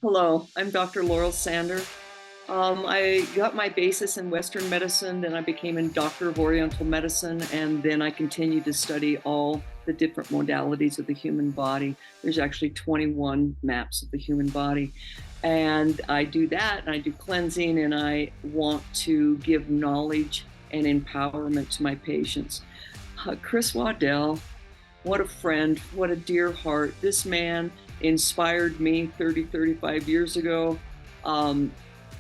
Hello, I'm Dr. Laurel Sander. I got my basis in Western medicine, then I became a doctor of Oriental medicine, and then I continued to study all the different modalities of the human body. There's actually 21 maps of the human body. And I do that, and I do cleansing, and I want to give knowledge and empowerment to my patients. Chris Waddell, what a friend, what a dear heart. This man inspired me 35 years ago.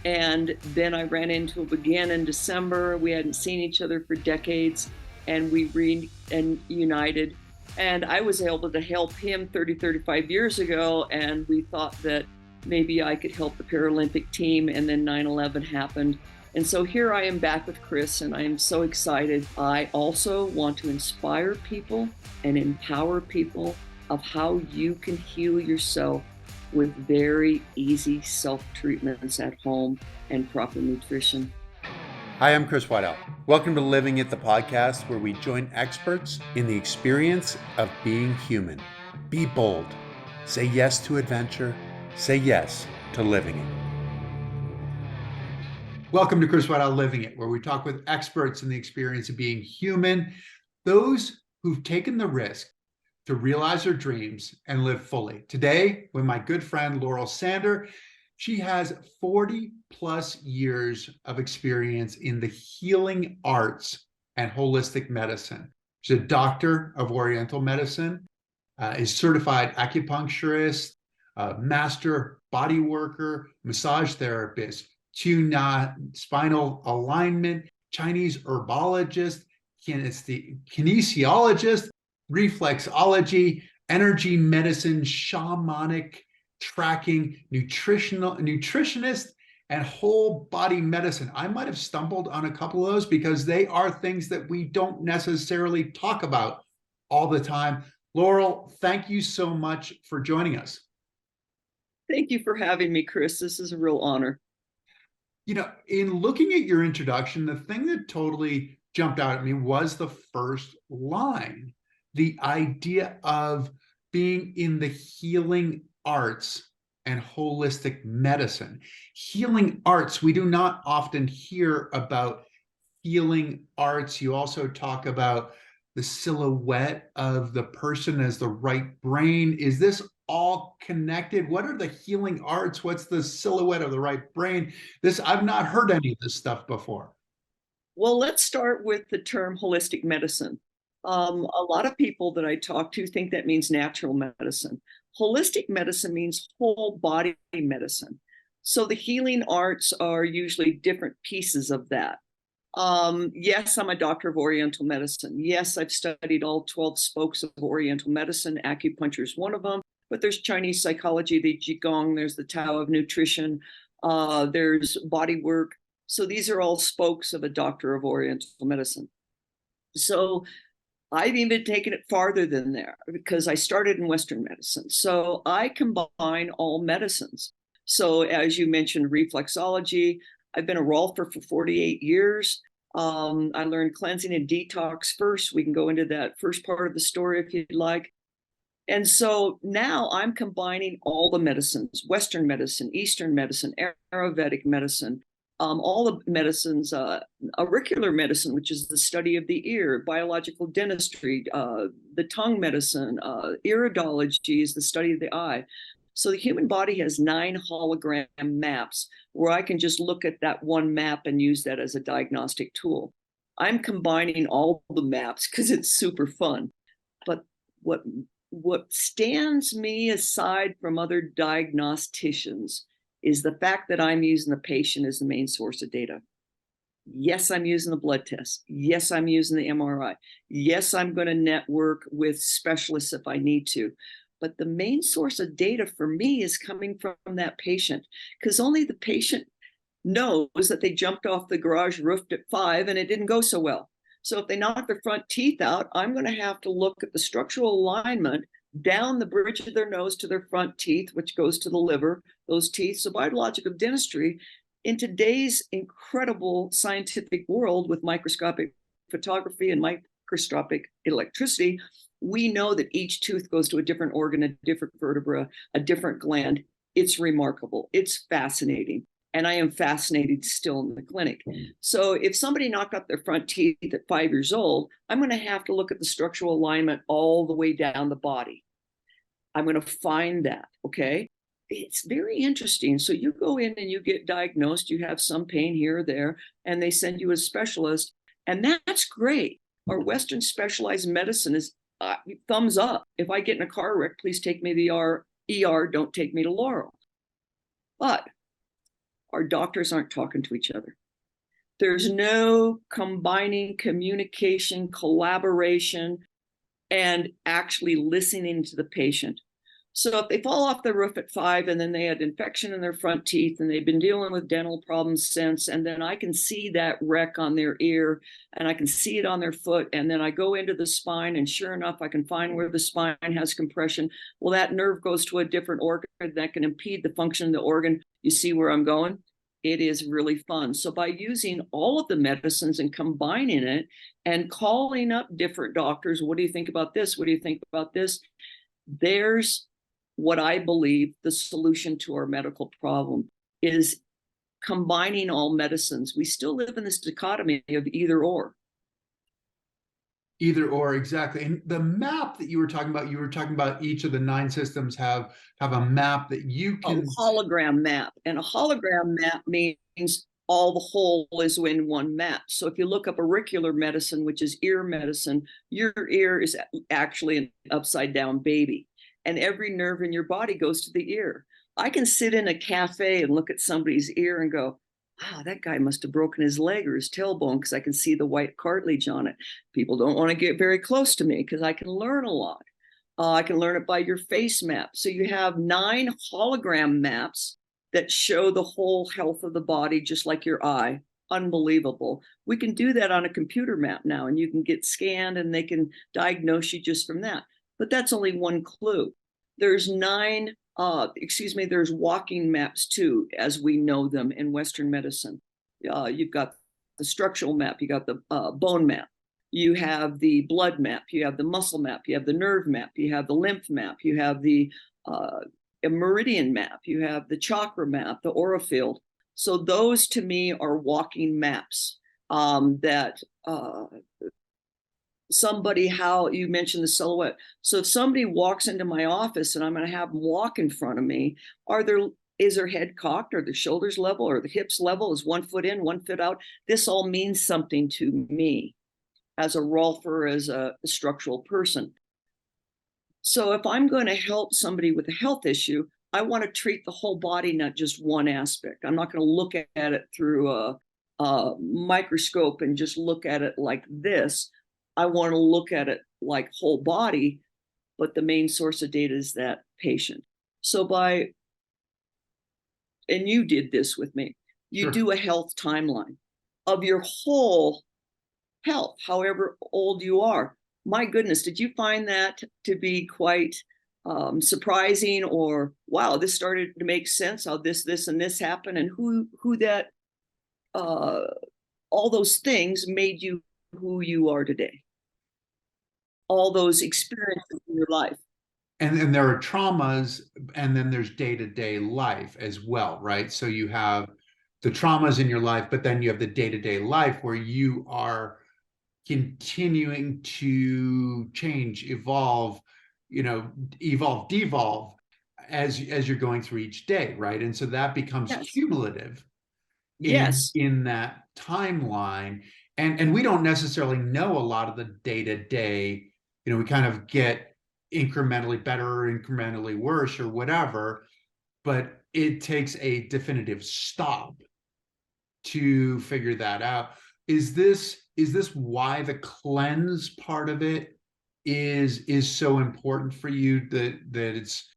And then I ran into him again in December. We hadn't seen each other for decades, and we reunited. And I was able to help him 35 years ago, and we thought that maybe I could help the Paralympic team, and then 9/11 happened. And so here I am back with Chris, and I am so excited. I also want to inspire people and empower people of how you can heal yourself with very easy self-treatments at home and proper nutrition. Hi, I'm Chris Waddell. Welcome to Living It, the podcast where we join experts in the experience of being human. Be bold. Say yes to adventure. Say yes to living it. Welcome to Chris Waddell Living It, where we talk with experts in the experience of being human, those who've taken the risk to realize their dreams and live fully. Today, with my good friend Laurel Sander, she has 40 plus years of experience in the healing arts and holistic medicine. She's a doctor of Oriental medicine, is certified acupuncturist, master body worker, massage therapist, spinal alignment, Chinese herbologist, kinesiologist, reflexology, energy medicine, shamanic tracking, nutritionist, and whole body medicine. I might have stumbled on a couple of those because they are things that we don't necessarily talk about all the time. Laurel, thank you so much for joining us. Thank you for having me, Chris. This is a real honor. You know, in looking at your introduction, the thing that totally jumped out at me was the first line. The idea of being in the healing arts and holistic medicine. Healing arts, we do not often hear about healing arts. You also talk about the silhouette of the person as the right brain. Is this all connected? What are the healing arts? What's the silhouette of the right brain? I've not heard any of this stuff before. Well, let's start with the term holistic medicine. A lot of people that I talk to think that means natural medicine. Holistic medicine means whole body medicine. So the healing arts are usually different pieces of that. Yes, I'm a doctor of Oriental medicine. Yes, I've studied all 12 spokes of Oriental medicine. Acupuncture is one of them, but there's Chinese psychology, the Qigong, there's the Tao of nutrition, there's body work. So these are all spokes of a doctor of Oriental medicine. So I've even taken it farther than there because I started in Western medicine. So I combine all medicines. So as you mentioned, reflexology, I've been a rolfer for 48 years. I learned cleansing and detox first. We can go into that first part of the story if you'd like. And so now I'm combining all the medicines, Western medicine, Eastern medicine, Ayurvedic medicine, all the medicines, auricular medicine, which is the study of the ear, biological dentistry, the tongue medicine, iridology is the study of the eye. So the human body has 9 hologram maps where I can just look at that one map and use that as a diagnostic tool. I'm combining all the maps because it's super fun. But what stands me aside from other diagnosticians is the fact that I'm using the patient as the main source of data. Yes, I'm using the blood test. Yes, I'm using the MRI. Yes, I'm going to network with specialists if I need to. But the main source of data for me is coming from that patient, because only the patient knows that they jumped off the garage roof at 5 and it didn't go so well. So if they knock their front teeth out, I'm going to have to look at the structural alignment down the bridge of their nose to their front teeth, which goes to the liver, those teeth. So biological dentistry, in today's incredible scientific world with microscopic photography and microscopic electricity, we know that each tooth goes to a different organ, a different vertebra, a different gland. It's remarkable. It's fascinating. And I am fascinated still in the clinic. So if somebody knocked out their front teeth at 5 years old, I'm going to have to look at the structural alignment all the way down the body. I'm going to find that. Okay. It's very interesting. So you go in and you get diagnosed, you have some pain here or there, and they send you a specialist. And that's great. Our Western specialized medicine is thumbs up. If I get in a car wreck, please take me to the ER. Don't take me to Laurel. But our doctors aren't talking to each other. There's no combining communication, collaboration, and actually listening to the patient. So if they fall off the roof at 5 and then they had infection in their front teeth and they've been dealing with dental problems since, and then I can see that wreck on their ear and I can see it on their foot, and then I go into the spine and sure enough, I can find where the spine has compression. Well, that nerve goes to a different organ that can impede the function of the organ. You see where I'm going? It is really fun. So by using all of the medicines and combining it and calling up different doctors, what do you think about this? What do you think about this? There's what I believe the solution to our medical problem is, combining all medicines. We still live in this dichotomy of either or. Either or, exactly. And the map that you were talking about each of the 9 systems have a map that you can. A hologram map. And a hologram map means all the whole is in one map. So if you look up auricular medicine, which is ear medicine, your ear is actually an upside down baby. And every nerve in your body goes to the ear. I can sit in a cafe and look at somebody's ear and go, wow, that guy must have broken his leg or his tailbone, because I can see the white cartilage on it. People don't want to get very close to me because I can learn a lot. I can learn it by your face map. So you have 9 hologram maps that show the whole health of the body, just like your eye. Unbelievable. We can do that on a computer map now, and you can get scanned and they can diagnose you just from that. But that's only one clue. There's there's walking maps too, as we know them in Western medicine. You've got the structural map, you got the bone map, you have the blood map, you have the muscle map, you have the nerve map, you have the lymph map, you have the meridian map, you have the chakra map, the aura field. So those to me are walking maps that somebody, how you mentioned the silhouette. So if somebody walks into my office and I'm going to have them walk in front of me, is their head cocked? Are the shoulders level? Or the hips level? Is 1 foot in, 1 foot out? This all means something to me as a Rolfer, as a structural person. So if I'm going to help somebody with a health issue, I want to treat the whole body, not just one aspect. I'm not going to look at it through a microscope and just look at it like this. I want to look at it like whole body, but the main source of data is that patient. So and you did this with me, you do a health timeline of your whole health, however old you are. My goodness, did you find that to be quite surprising, or wow, this started to make sense, how this and this happened, and who that all those things made you who you are today? All those experiences in your life. And there are traumas, and then there's day-to-day life as well, right? So you have the traumas in your life, but then you have the day-to-day life where you are continuing to change, evolve, devolve as you're going through each day, right? And so that becomes cumulative in that timeline. And we don't necessarily know a lot of the day-to-day. We kind of get incrementally better or incrementally worse or whatever, but it takes a definitive stop to figure that out. Is this why the cleanse part of it is so important for you, that it's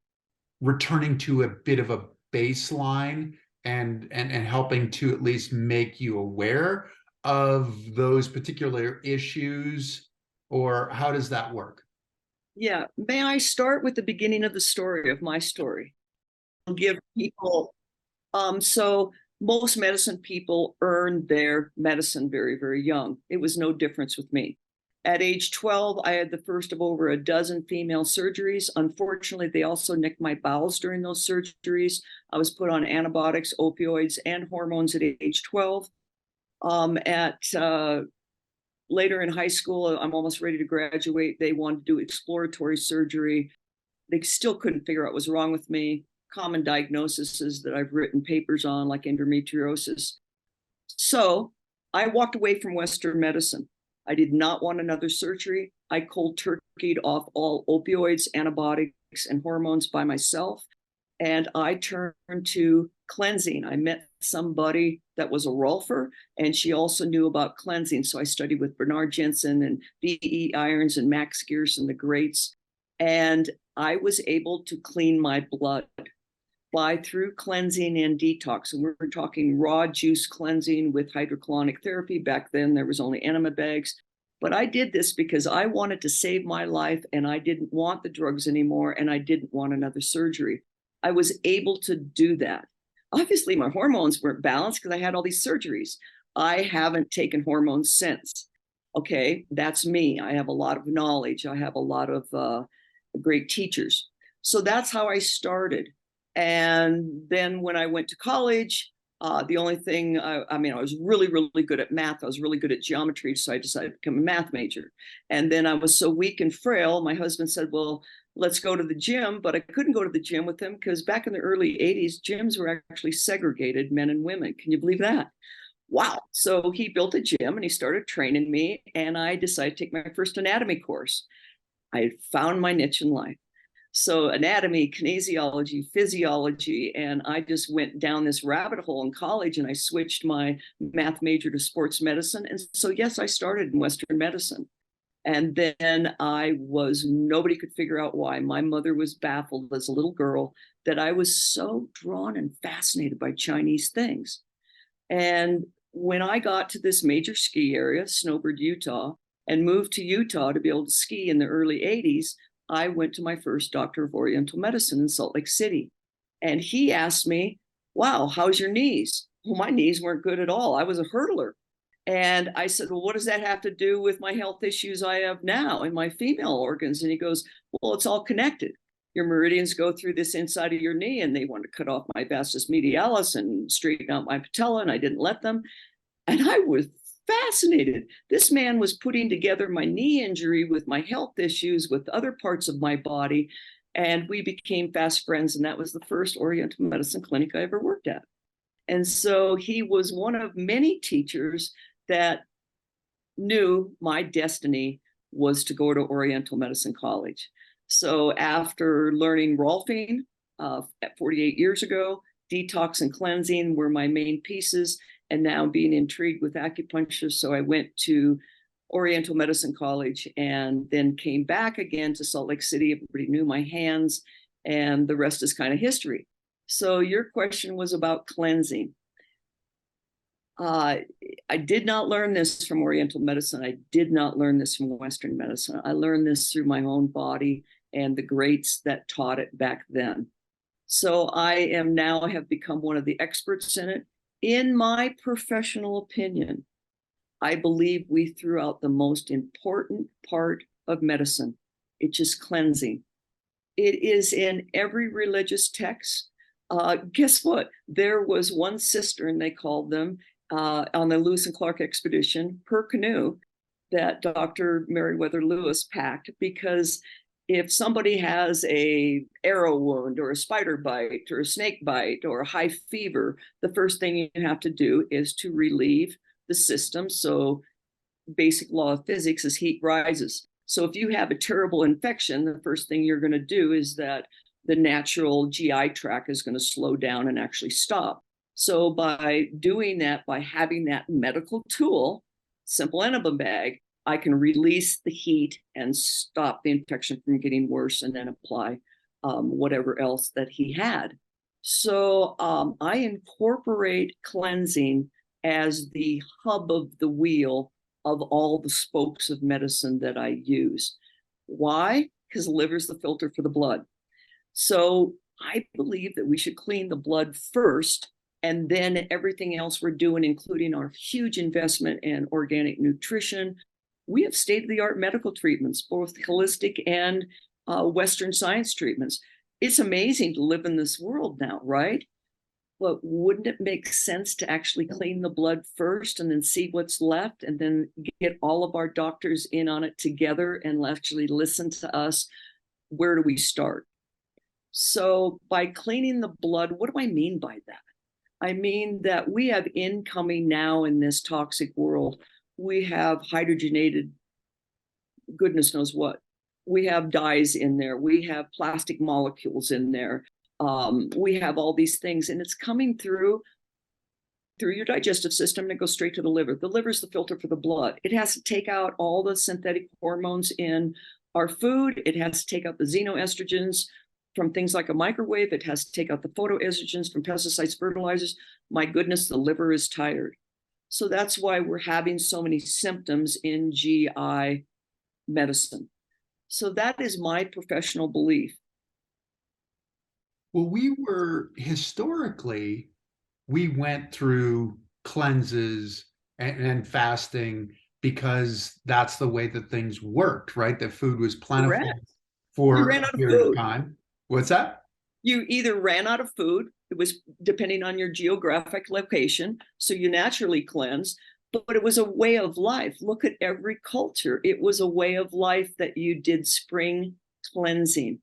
returning to a bit of a baseline and helping to at least make you aware of those particular issues? Or how does that work? Yeah. May I start with the beginning of the story, of my story? I'll give people, so most medicine people earn their medicine very, very young. It was no difference with me. At age 12, I had the first of over a dozen female surgeries. Unfortunately, they also nicked my bowels during those surgeries. I was put on antibiotics, opioids, and hormones at age 12. At later in high school, I'm almost ready to graduate. They wanted to do exploratory surgery. They still couldn't figure out what was wrong with me. Common diagnoses that I've written papers on, like endometriosis. So I walked away from Western medicine. I did not want another surgery. I cold turkeyed off all opioids, antibiotics, and hormones by myself. And I turned to cleansing. I met somebody that was a rolfer, and she also knew about cleansing. So I studied with Bernard Jensen and B.E. Irons and Max Gerson, the greats. And I was able to clean my blood through cleansing and detox. And we're talking raw juice cleansing with hydrocolonic therapy. Back then, there was only enema bags. But I did this because I wanted to save my life, and I didn't want the drugs anymore, and I didn't want another surgery. I was able to do that. Obviously, my hormones weren't balanced because I had all these surgeries. I haven't taken hormones since. Okay, that's me. I have a lot of knowledge. I have a lot of great teachers. So that's how I started. And then when I went to college, the only thing, I was really, really good at math. I was really good at geometry. So I decided to become a math major. And then I was so weak and frail, my husband said, well, let's go to the gym. But I couldn't go to the gym with him because back in the early 80s, gyms were actually segregated, men and women. Can you believe that? Wow. So he built a gym and he started training me. And I decided to take my first anatomy course. I found my niche in life. So anatomy, kinesiology, physiology, and I just went down this rabbit hole in college, and I switched my math major to sports medicine. And so, yes, I started in Western medicine. And then nobody could figure out why. My mother was baffled as a little girl that I was so drawn and fascinated by Chinese things. And when I got to this major ski area, Snowbird, Utah, and moved to Utah to be able to ski in the early 80s, I went to my first doctor of Oriental medicine in Salt Lake City. And he asked me, wow, how's your knees? Well, my knees weren't good at all. I was a hurdler. And I said, well, what does that have to do with my health issues I have now in my female organs? And he goes, well, it's all connected. Your meridians go through this inside of your knee, and they wanted to cut off my vastus medialis and straighten out my patella, and I didn't let them. And I was fascinated. This man was putting together my knee injury with my health issues with other parts of my body. And we became fast friends. And that was the first Oriental medicine clinic I ever worked at. And so he was one of many teachers that knew my destiny was to go to Oriental Medicine College. So after learning rolfing at 48 years ago, detox and cleansing were my main pieces. And now being intrigued with acupuncture, so I went to Oriental Medicine College and then came back again to Salt Lake City. Everybody knew my hands, and the rest is kind of history. So your question was about cleansing. I did not learn this from Oriental medicine. I did not learn this from Western medicine. I learned this through my own body and the greats that taught it back then. So I have become one of the experts in it. In my professional opinion, I believe we threw out the most important part of medicine. It's just cleansing. It is in every religious text. Guess what? There was one cistern, they called them, on the Lewis and Clark expedition per canoe that Dr. Meriwether Lewis packed, because if somebody has a arrow wound or a spider bite or a snake bite or a high fever, the first thing you have to do is to relieve the system. So basic law of physics is heat rises. So if you have a terrible infection, the first thing you're going to do is that the natural GI tract is going to slow down and actually stop. So by doing that, by having that medical tool, simple enema bag, I can release the heat and stop the infection from getting worse, and then apply whatever else that he had. So I incorporate cleansing as the hub of the wheel of all the spokes of medicine that I use. Why? Because the liver is the filter for the blood. So I believe that we should clean the blood first, and then everything else we're doing, including our huge investment in organic nutrition, We have state-of-the-art medical treatments, both holistic and Western science treatments. It's amazing to live in this world now, right? But wouldn't it make sense to actually clean the blood first and then see what's left and then get all of our doctors in on it together and actually listen to us? Where do we start? So by cleaning the blood, what do I mean by that? I mean that we have incoming now in this toxic world. We have hydrogenated, goodness knows what. We have dyes in there. We have plastic molecules in there. We have all these things, and it's coming through your digestive system, and it goes straight to the liver. The liver is the filter for the blood. It has to take out all the synthetic hormones in our food. It has to take out the xenoestrogens from things like a microwave. It has to take out the phytoestrogens from pesticides, fertilizers. My goodness, the liver is tired. So that's why we're having so many symptoms in GI medicine. So that is my professional belief. Well, historically, we went through cleanses and fasting because that's the way that things worked, right? That food was plentiful You for ran a out of period of food. time. What's that? You either ran out of food, it was depending on your geographic location, so you naturally cleansed, but it was a way of life. Look at every culture. It was a way of life that you did spring cleansing.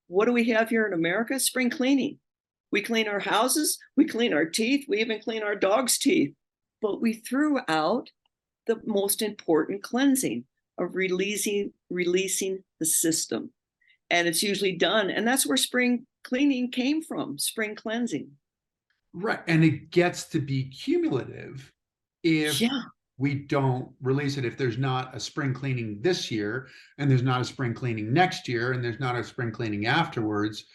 What do we have here in America? Spring cleaning. We clean our houses, we clean our teeth, we even clean our dog's teeth, but we threw out the most important cleansing of releasing the system. And it's usually done, and that's where spring cleaning came from, spring cleansing. Right. And it gets to be cumulative if we don't release it. If there's not a spring cleaning this year, and there's not a spring cleaning next year, and there's not a spring cleaning afterwards,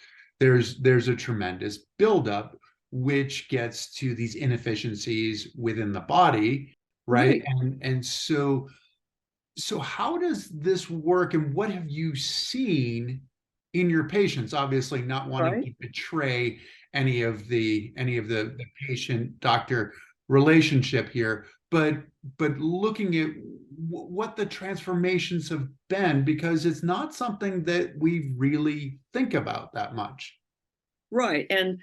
there's a tremendous buildup, which gets to these inefficiencies within the body, right? And so how does this work, and what have you seen in your patients? Obviously, not wanting to betray any of the patient doctor relationship here, but looking at what the transformations have been, because it's not something that we really think about that much. Right. And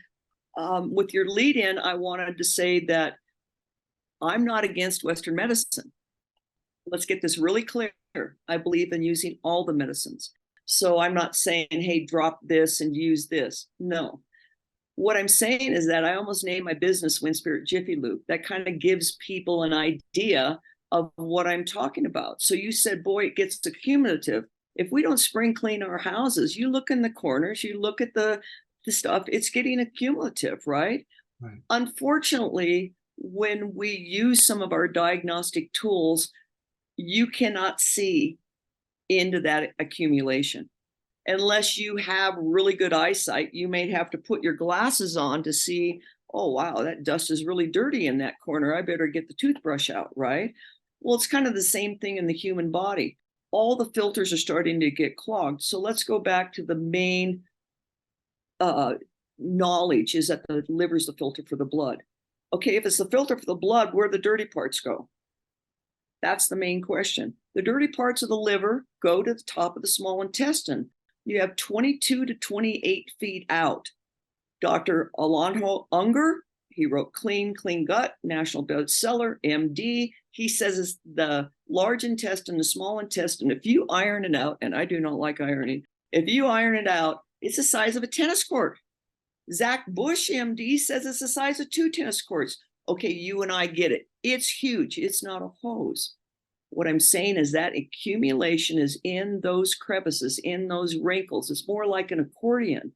with your lead in, I wanted to say that I'm not against Western medicine. Let's get this really clear. I believe in using all the medicines. So I'm not saying, hey, drop this and use this. No. What I'm saying is that I almost named my business Wind Spirit Jiffy Lube. That kind of gives people an idea of what I'm talking about. So you said, boy, it gets accumulative. If we don't spring clean our houses, you look in the corners, you look at the stuff, it's getting accumulative, right? Right. Unfortunately, when we use some of our diagnostic tools, you cannot see into that accumulation. Unless you have really good eyesight, you may have to put your glasses on to see, oh, wow, that dust is really dirty in that corner. I better get the toothbrush out, right? Well, it's kind of the same thing in the human body. All the filters are starting to get clogged. So let's go back to the main knowledge is that the liver is the filter for the blood. Okay, if it's the filter for the blood, where do the dirty parts go? That's the main question. The dirty parts of the liver go to the top of the small intestine. You have 22 to 28 feet out. Dr. Alonso Unger, he wrote Clean Gut, national bestseller, MD. He says it's the large intestine, the small intestine. If you iron it out, and I do not like ironing, if you iron it out, it's the size of a tennis court. Zach Bush, MD, says it's the size of 2 tennis courts. Okay, you and I get it. It's huge. It's not a hose. What I'm saying is that accumulation is in those crevices, in those wrinkles. It's more like an accordion.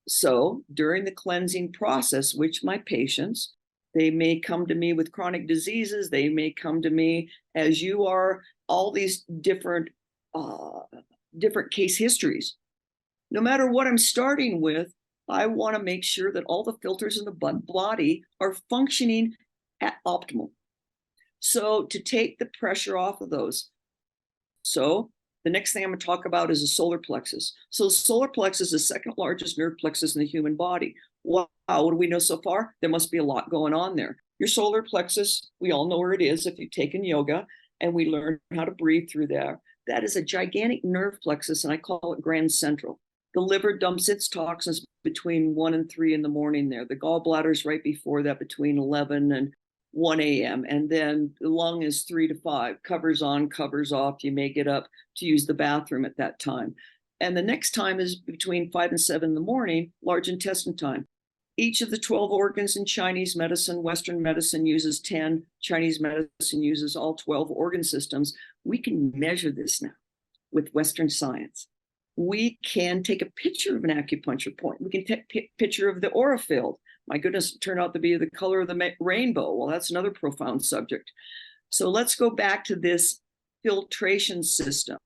So during the cleansing process, which my patients, they may come to me with chronic diseases. They may come to me as you are, all these different case histories. No matter what I'm starting with, I want to make sure that all the filters in the body are functioning at optimal. So to take the pressure off of those. So the next thing I'm going to talk about is the solar plexus. So the solar plexus is the second largest nerve plexus in the human body. Wow, what do we know so far? There must be a lot going on there. Your solar plexus, we all know where it is if you've taken yoga. and we learn how to breathe through there. That is a gigantic nerve plexus, and I call it grand central. The liver dumps its toxins between 1 and 3 in the morning there. The gallbladder's right before that, between 11 and 1 a.m. And then the lung is 3 to 5, covers on, covers off. You may get up to use the bathroom at that time. And the next time is between 5 and 7 in the morning, large intestine time. Each of the 12 organs in Chinese medicine, Western medicine uses 10, Chinese medicine uses all 12 organ systems. We can measure this now with Western science. We can take a picture of an acupuncture point. We can take a picture of the aura field. My goodness, it turned out to be the color of the rainbow. Well, that's another profound subject. So let's go back to this filtration system.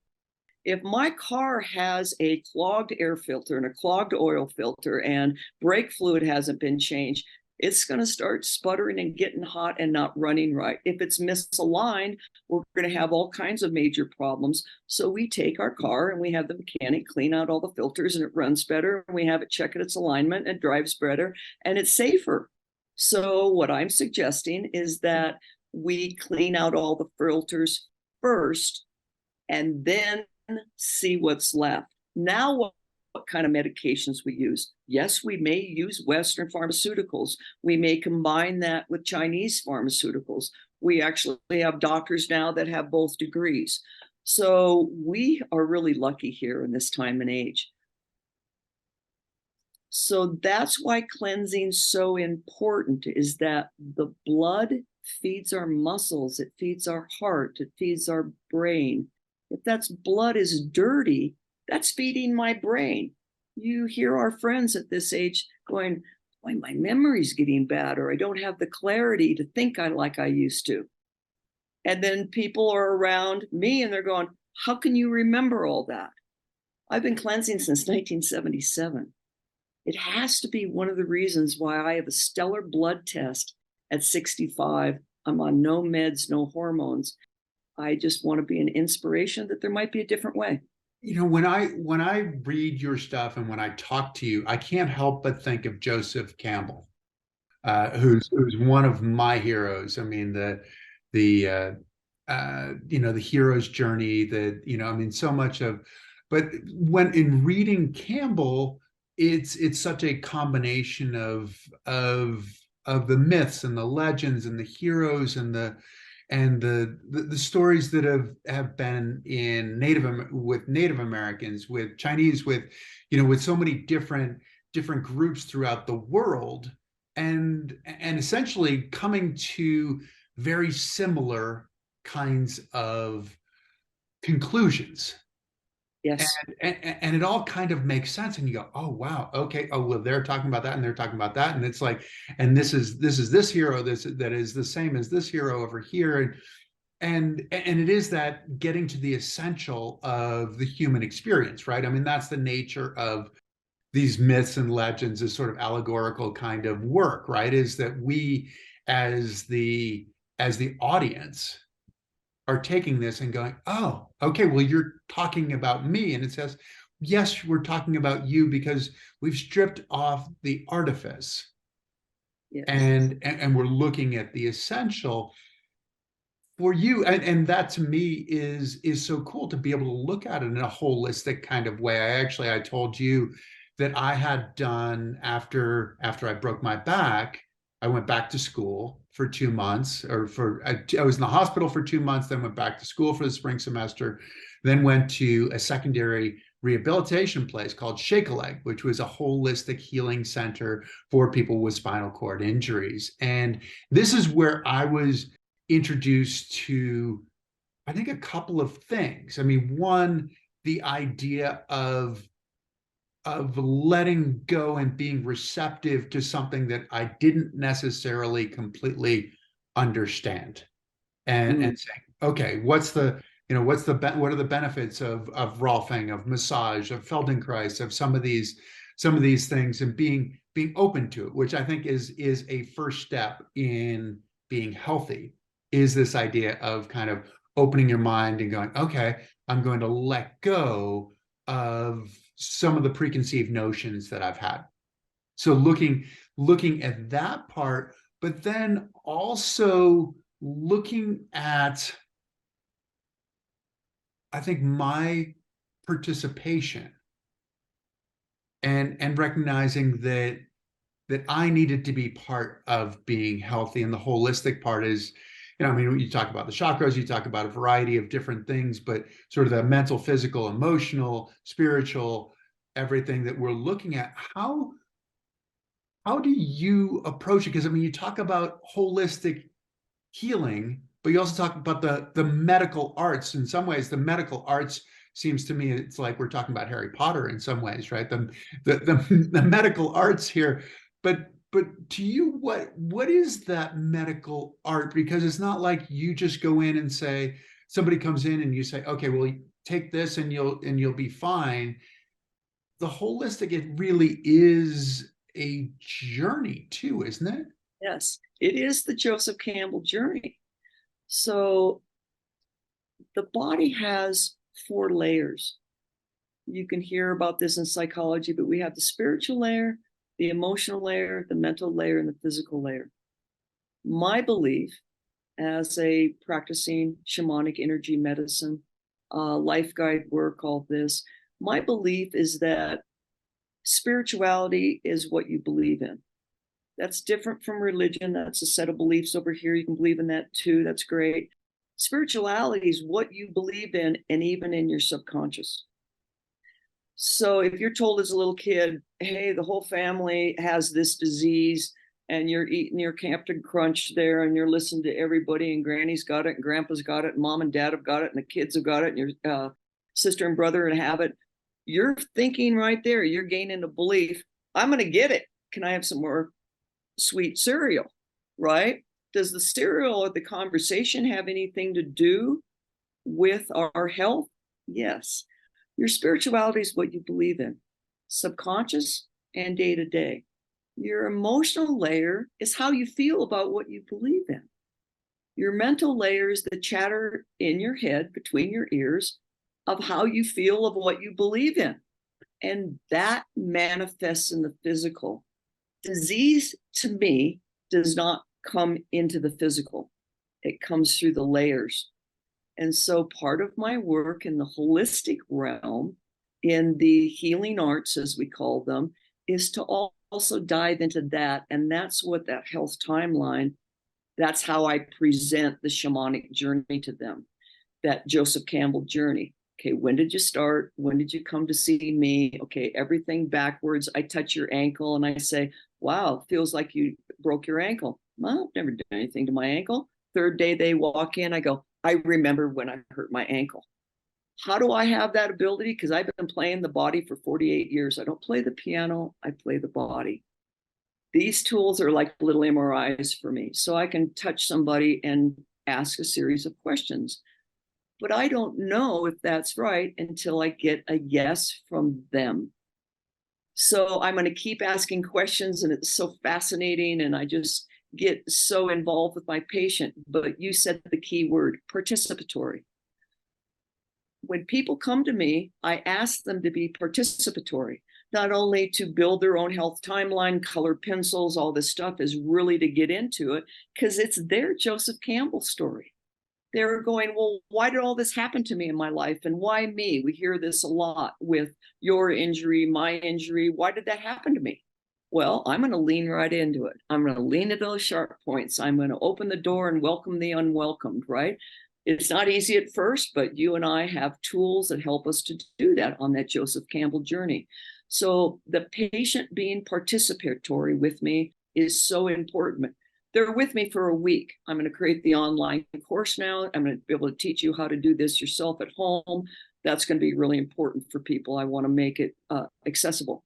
If my car has a clogged air filter and a clogged oil filter and brake fluid hasn't been changed, it's going to start sputtering and getting hot and not running right. If it's misaligned, we're going to have all kinds of major problems. So we take our car and we have the mechanic clean out all the filters, and it runs better. And we have it check its alignment and drives better, and it's safer. So what I'm suggesting is that we clean out all the filters first and then see what's left. Now, what kind of medications we use? Yes, we may use Western pharmaceuticals. We may combine that with Chinese pharmaceuticals. We actually have doctors now that have both degrees. So we are really lucky here in this time and age. So that's why cleansing is so important, is that the blood feeds our muscles, it feeds our heart, it feeds our brain. If that blood is dirty, that's feeding my brain. You hear our friends at this age going, boy, my memory's getting bad, or I don't have the clarity to think like I used to. And then people are around me and they're going, how can you remember all that? I've been cleansing since 1977. It has to be one of the reasons why I have a stellar blood test at 65. I'm on no meds, no hormones. I just want to be an inspiration that there might be a different way. You know, when I read your stuff and when I talk to you, I can't help but think of Joseph Campbell, who's one of my heroes. I mean, the hero's journey, so much of, but when in reading Campbell, it's such a combination of the myths and the legends and the heroes and the stories that have been in with Native Americans, with Chinese, with so many different groups throughout the world, and essentially coming to very similar kinds of conclusions. Yes. And it all kind of makes sense. And you go, oh, wow. Okay. Oh, well, they're talking about that and they're talking about that. And it's like, and this is this hero, that is the same as this hero over here. And it is that getting to the essential of the human experience, right? I mean, that's the nature of these myths and legends, is sort of allegorical kind of work, right? Is that we as the audience are taking this and going, oh, okay, well, you're talking about me. And it says, yes, we're talking about you because we've stripped off the artifice. Yes. And we're looking at the essential for you. And that to me is so cool, to be able to look at it in a holistic kind of way. I told you that I had done, after I broke my back, I went back to school for 2 months, I was in the hospital for 2 months, then went back to school for the spring semester, then went to a secondary rehabilitation place called Shake a Leg, which was a holistic healing center for people with spinal cord injuries. And this is where I was introduced to, I think, a couple of things. I mean, one, the idea of letting go and being receptive to something that I didn't necessarily completely understand, and saying, okay, what are the benefits of Rolfing, of massage, of Feldenkrais, of some of these things, and being open to it, which I think is a first step in being healthy, is this idea of kind of opening your mind and going, okay, I'm going to let go of some of the preconceived notions that I've had. So looking at that part, but then also looking at I think my participation and recognizing that I needed to be part of being healthy. And the holistic part is, I mean, you talk about the chakras, you talk about a variety of different things, but sort of the mental, physical, emotional, spiritual, everything that we're looking at. How do you approach it? Because I mean, you talk about holistic healing, but you also talk about the medical arts. In some ways, the medical arts seems to me it's like we're talking about Harry Potter in some ways, right? The medical arts here, but to you, what is that medical art? Because it's not like you just go in and say somebody comes in and you say, okay, well, take this and you'll be fine. The holistic, it really is a journey too, isn't it? Yes, it is the Joseph Campbell journey. So the body has 4 layers. You can hear about this in psychology, but we have the spiritual layer, the emotional layer, the mental layer, and the physical layer. My belief as a practicing shamanic energy medicine, life guide work, all this, my belief is that spirituality is what you believe in. That's different from religion. That's a set of beliefs over here. You can believe in that too. That's great. Spirituality is what you believe in, and even in your subconscious. So if you're told as a little kid, hey, the whole family has this disease, and you're eating your Captain Crunch there, and you're listening to everybody, and Granny's got it, and Grandpa's got it, and Mom and Dad have got it, and the kids have got it, and your sister and brother have it, you're thinking right there, you're gaining a belief, I'm going to get it. Can I have some more sweet cereal, right? Does the cereal or the conversation have anything to do with our health? Yes. Your spirituality is what you believe in, subconscious and day to day. Your emotional layer is how you feel about what you believe in. Your mental layer is the chatter in your head between your ears of how you feel of what you believe in. And that manifests in the physical. Disease, to me, does not come into the physical. It comes through the layers. And so part of my work in the holistic realm, in the healing arts, as we call them, is to also dive into that. And that's what that health timeline, that's how I present the shamanic journey to them, that Joseph Campbell journey. Okay, when did you start? When did you come to see me? Okay, everything backwards. I touch your ankle and I say, wow, feels like you broke your ankle. Well, I've never done anything to my ankle. Third day they walk in, I go, I remember when I hurt my ankle. How do I have that ability? Because I've been playing the body for 48 years. I don't play the piano, I play the body. These tools are like little MRIs for me. So I can touch somebody and ask a series of questions. But I don't know if that's right until I get a yes from them. So I'm going to keep asking questions, and it's so fascinating, and I just get so involved with my patient. But you said the key word, participatory. When people come to me, I ask them to be participatory, not only to build their own health timeline, color pencils, all this stuff is really to get into it, because it's their Joseph Campbell story. They're going, well, why did all this happen to me in my life? And why me? We hear this a lot with your injury, my injury. Why did that happen to me? Well, I'm going to lean right into it. I'm going to lean into those sharp points. I'm going to open the door and welcome the unwelcomed, right? It's not easy at first, but you and I have tools that help us to do that on that Joseph Campbell journey. So the patient being participatory with me is so important. They're with me for a week. I'm going to create the online course now. I'm going to be able to teach you how to do this yourself at home. That's going to be really important for people. I want to make it accessible.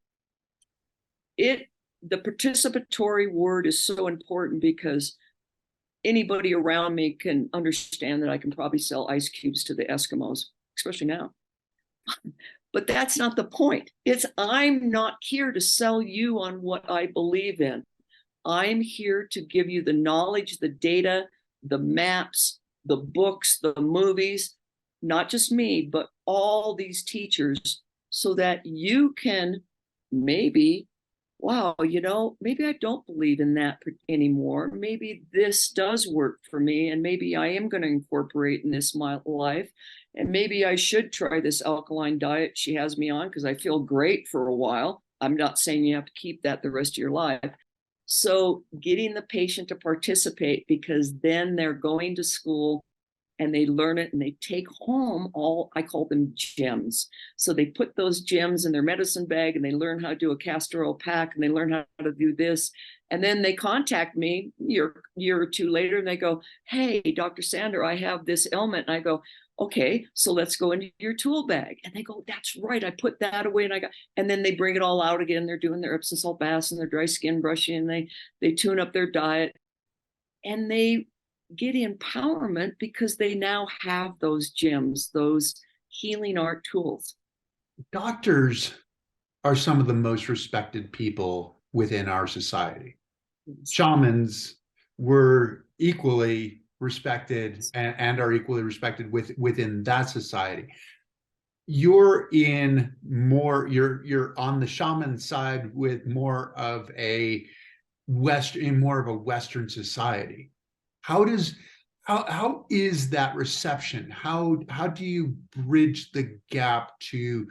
The participatory word is so important because anybody around me can understand that I can probably sell ice cubes to the Eskimos, especially now. But that's not the point. I'm not here to sell you on what I believe in. I'm here to give you the knowledge, the data, the maps, the books, the movies, not just me, but all these teachers, so that you can maybe, wow, maybe I don't believe in that anymore. Maybe this does work for me, and maybe I am going to incorporate in this my life. and maybe I should try this alkaline diet she has me on because I feel great for a while. I'm not saying you have to keep that the rest of your life. So getting the patient to participate, because then they're going to school and they learn it and they take home all, I call them gems. So they put those gems in their medicine bag and they learn how to do a castor oil pack and they learn how to do this. And then they contact me a year or two later and they go, hey, Dr. Sander, I have this ailment. And I go, okay, so let's go into your tool bag. And they go, that's right, I put that away. And then they bring it all out again. They're doing their Epsom salt baths and their dry skin brushing, and they tune up their diet and they get empowerment because they now have those gems, those healing art tools. Doctors are some of the most respected people within our society. Shamans were equally respected and are equally respected within that society. You're in more, you're on the shaman side with more of a Western society. How is that reception? How do you bridge the gap to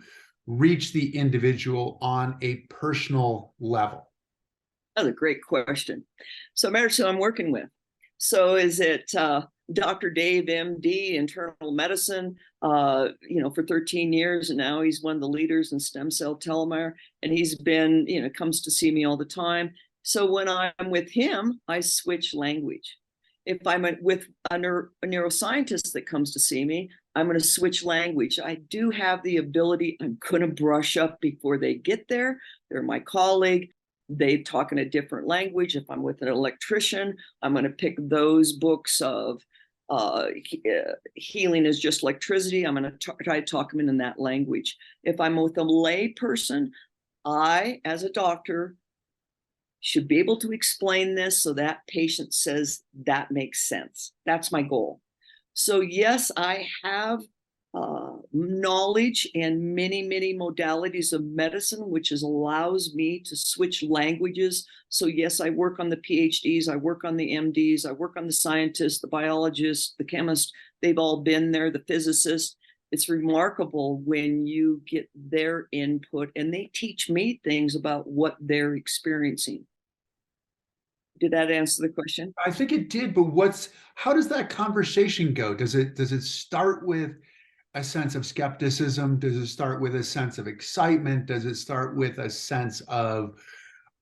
reach the individual on a personal level? That's a great question. So matters who I'm working with. So is it Dr. Dave, MD, internal medicine, for 13 years, and now he's one of the leaders in stem cell telomere, and he's been, comes to see me all the time. So when I'm with him, I switch language. If I'm with a neuroscientist that comes to see me, I'm going to switch language. I do have the ability, I'm going to brush up before they get there. They're my colleague. They talk in a different language. If I'm with an electrician, I'm going to pick those books of healing is just electricity. I'm going to try to talk them in that language. If I'm with a lay person, I, as a doctor, should be able to explain this so that patient says that makes sense. That's my goal. So yes, I have knowledge and many modalities of medicine, which allows me to switch languages. So yes, I work on the PhDs, I work on the MDs, I work on the scientists, the biologists, the chemists. They've all been there, the physicists. It's remarkable when you get their input and they teach me things about what they're experiencing. Did that answer the question? I think it did, but how does that conversation go? Does it start with a sense of skepticism? Does it start with a sense of excitement? Does it start with a sense of,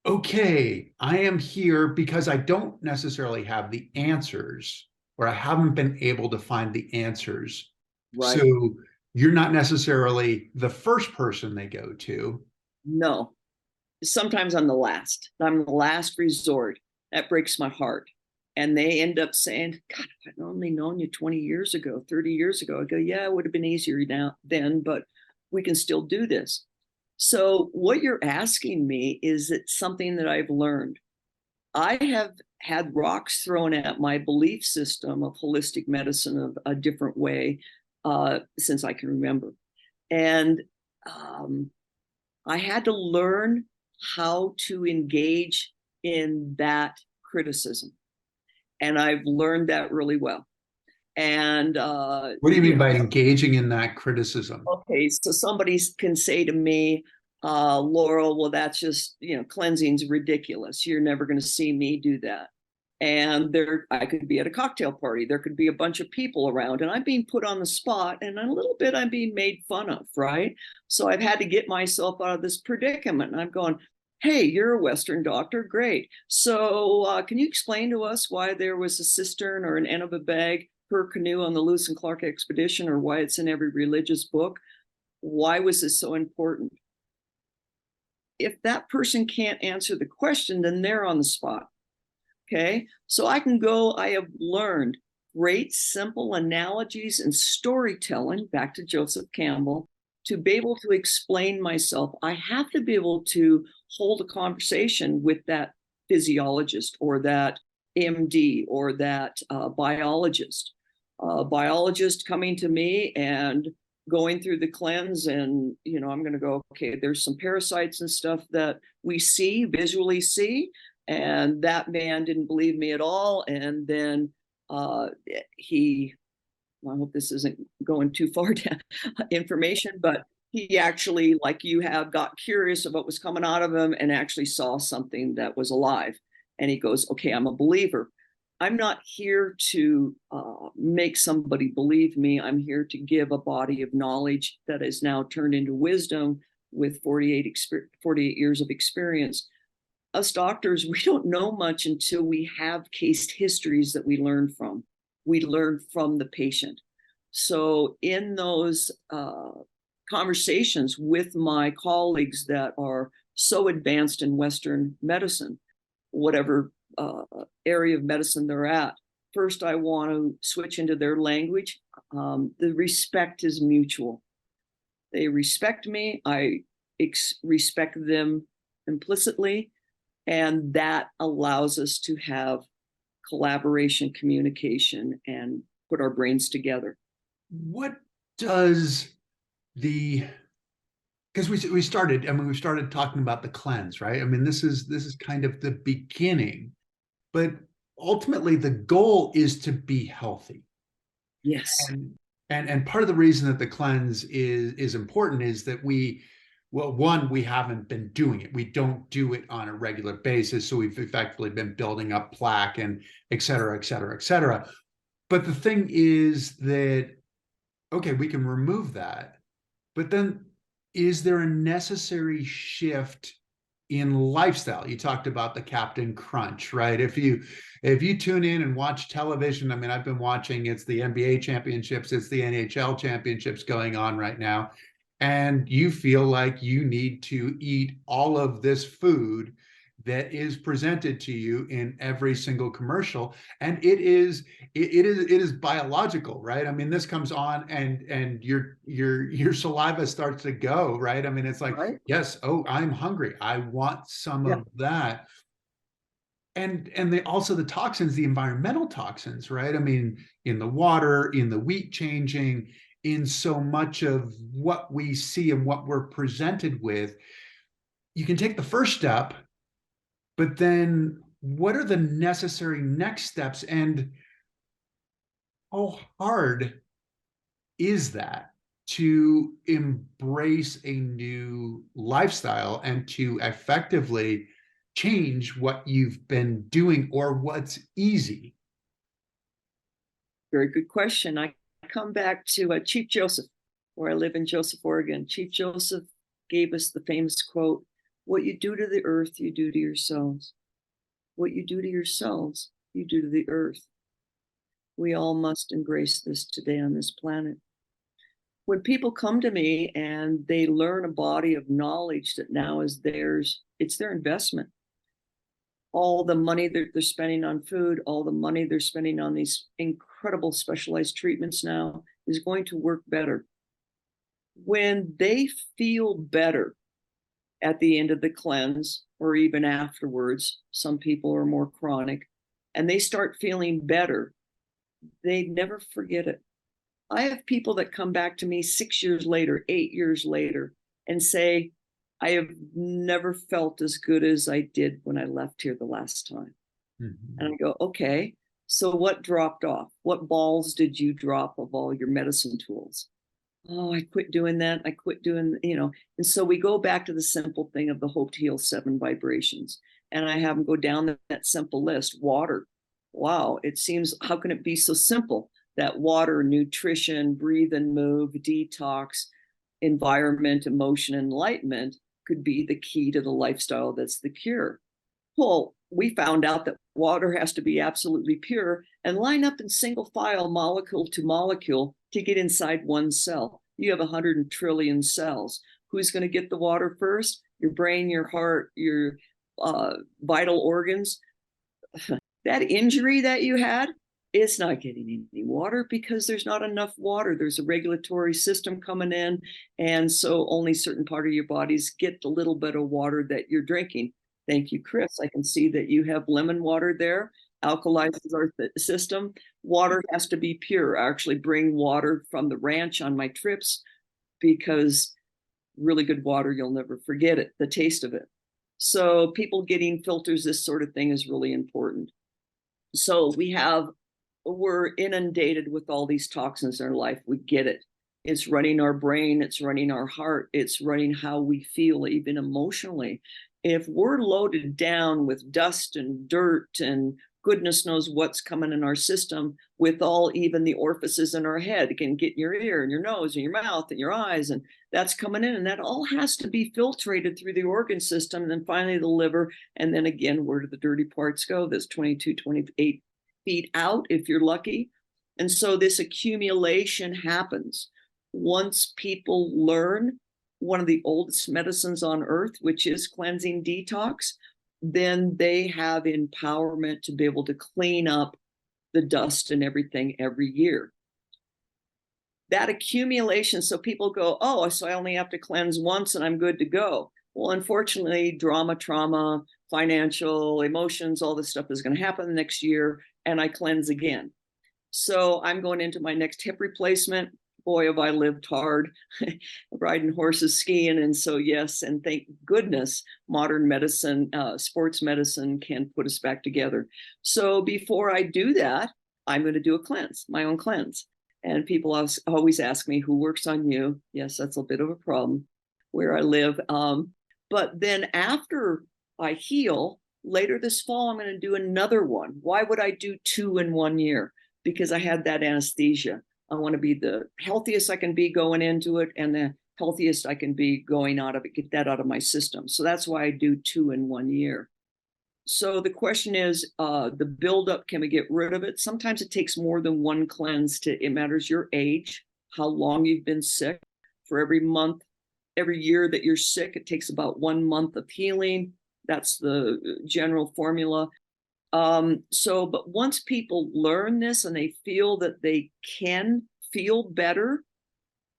okay, I am here because I don't necessarily have the answers, or I haven't been able to find the answers. Right. So you're not necessarily the first person they go to. No, sometimes I'm the last. I'm the last resort. That breaks my heart. And they end up saying, God, if I'd only known you 20 years ago, 30 years ago, I go, yeah, it would have been easier now then, but we can still do this. So what you're asking me is it something that I've learned. I have had rocks thrown at my belief system of holistic medicine of a different way since I can remember. And I had to learn how to engage in that criticism. And I've learned that really well. And what do you mean by engaging in that criticism? Okay, so somebody can say to me, Laurel, well, that's just, cleansing's ridiculous. You're never going to see me do that. And I could be at a cocktail party. There could be a bunch of people around, and I'm being put on the spot, and a little bit I'm being made fun of, right? So I've had to get myself out of this predicament. And I'm going, hey, you're a Western doctor, great. So can you explain to us why there was a cistern or an end of a bag per canoe on the Lewis and Clark expedition, or why it's in every religious book? Why was this so important? If that person can't answer the question, then they're on the spot. Okay, so I have learned great simple analogies and storytelling, back to Joseph Campbell, to be able to explain myself. I have to be able to hold a conversation with that physiologist or that MD or that biologist. Biologist coming to me and going through the cleanse, and I'm going to go, okay, there's some parasites and stuff that we visually see, and that man didn't believe me at all. And then he I hope this isn't going too far down information, but he actually, like you have, got curious of what was coming out of him and actually saw something that was alive. And he goes, okay, I'm a believer. I'm not here to make somebody believe me. I'm here to give a body of knowledge that is now turned into wisdom with 48 years of experience. Us doctors, we don't know much until we have case histories that we learn from. We learn from the patient. So in those conversations with my colleagues that are so advanced in Western medicine, whatever area of medicine they're at, first I want to switch into their language. The respect is mutual. They respect me. I respect them implicitly. And that allows us to have collaboration, communication, and put our brains together. What does the, because we started, I mean, we started talking about the cleanse, right? I mean, this is kind of the beginning, but ultimately the goal is to be healthy. Yes. And part of the reason that the cleanse is important is that well, one, we haven't been doing it. We don't do it on a regular basis. So we've effectively been building up plaque and et cetera, et cetera, et cetera. But the thing is that, okay, we can remove that, but then is there a necessary shift in lifestyle? You talked about the Captain Crunch, right? If you tune in and watch television, I mean, I've been watching, it's the NBA championships, it's the NHL championships going on right now, and you feel like you need to eat all of this food that is presented to you in every single commercial, and it is biological, right? I mean, this comes on and your saliva starts to go, right? I mean, it's like, Right. yes, oh, I'm hungry, I want some Yeah. of that. And they also, the toxins, the environmental toxins, right? I mean, in the water, in the wheat changing, in so much of what we see and what we're presented with. You can take the first step, but then what are the necessary next steps, and how hard is that to embrace a new lifestyle and to effectively change what you've been doing or what's easy? Very good question. I come back to Chief Joseph, where I live in Joseph, Oregon. Chief Joseph gave us the famous quote, "What you do to the earth, you do to yourselves. What you do to yourselves, you do to the earth." We all must embrace this today on this planet. When people come to me and they learn a body of knowledge that now is theirs, it's their investment. All the money that they're spending on food, all the money they're spending on these incredible specialized treatments now is going to work better. When they feel better at the end of the cleanse or even afterwards, some people are more chronic, and they start feeling better, they never forget it. I have people that come back to me 6 years later, 8 years later, and say, I have never felt as good as I did when I left here the last time. Mm-hmm. And I go, okay, so what dropped off? What balls did you drop of all your medicine tools? Oh, I quit doing that. I quit doing, And so we go back to the simple thing of the Hope to Heal 7 vibrations. And I have them go down that simple list. Water. Wow. It seems, how can it be so simple? That water, nutrition, breathe and move, detox, environment, emotion, enlightenment could be the key to the lifestyle that's the cure. Well, we found out that water has to be absolutely pure and line up in single file, molecule to molecule, to get inside one cell. You have 100 trillion cells. Who's going to get the water first? Your brain, your heart, your vital organs. That injury that you had, it's not getting any water because there's not enough water. There's a regulatory system coming in, and so only certain part of your bodies get the little bit of water that you're drinking. Thank you, Chris. I can see that you have lemon water there. Alkalizes our system. Water has to be pure. I actually bring water from the ranch on my trips because really good water, you'll never forget it, the taste of it. So people getting filters, this sort of thing is really important. So we have we're inundated with all these toxins in our life. We get it. It's running our brain, it's running our heart, it's running how we feel, even emotionally. If we're loaded down with dust and dirt and goodness knows what's coming in our system, with all even the orifices in our head, it can get in your ear and your nose and your mouth and your eyes, and that's coming in, and that all has to be filtrated through the organ system, and then finally the liver, and then again, where do the dirty parts go? There's 22, 28 feet out if you're lucky. And so this accumulation happens. Once people learn one of the oldest medicines on earth, which is cleansing detox, then they have empowerment to be able to clean up the dust and everything every year. That accumulation, so people go, oh, so I only have to cleanse once and I'm good to go. Well, unfortunately, drama, trauma, financial, emotions, all this stuff is going to happen next year, and I cleanse again. So I'm going into my next hip replacement. Boy, have I lived hard, riding horses, skiing. And so, yes, and thank goodness, modern medicine, sports medicine can put us back together. So before I do that, I'm going to do a cleanse, my own cleanse. And people always ask me, who works on you? Yes, that's a bit of a problem where I live. But then after I heal, later this fall, I'm going to do another one. Why would I do 2 in 1 year? Because I had that anesthesia. I want to be the healthiest I can be going into it, and the healthiest I can be going out of it, get that out of my system. So that's why I do 2 in 1 year. So the question is, the buildup, can we get rid of it? Sometimes it takes more than one cleanse it matters your age, how long you've been sick. For every month, every year that you're sick, it takes about 1 month of healing. That's the general formula. But once people learn this and they feel that they can feel better,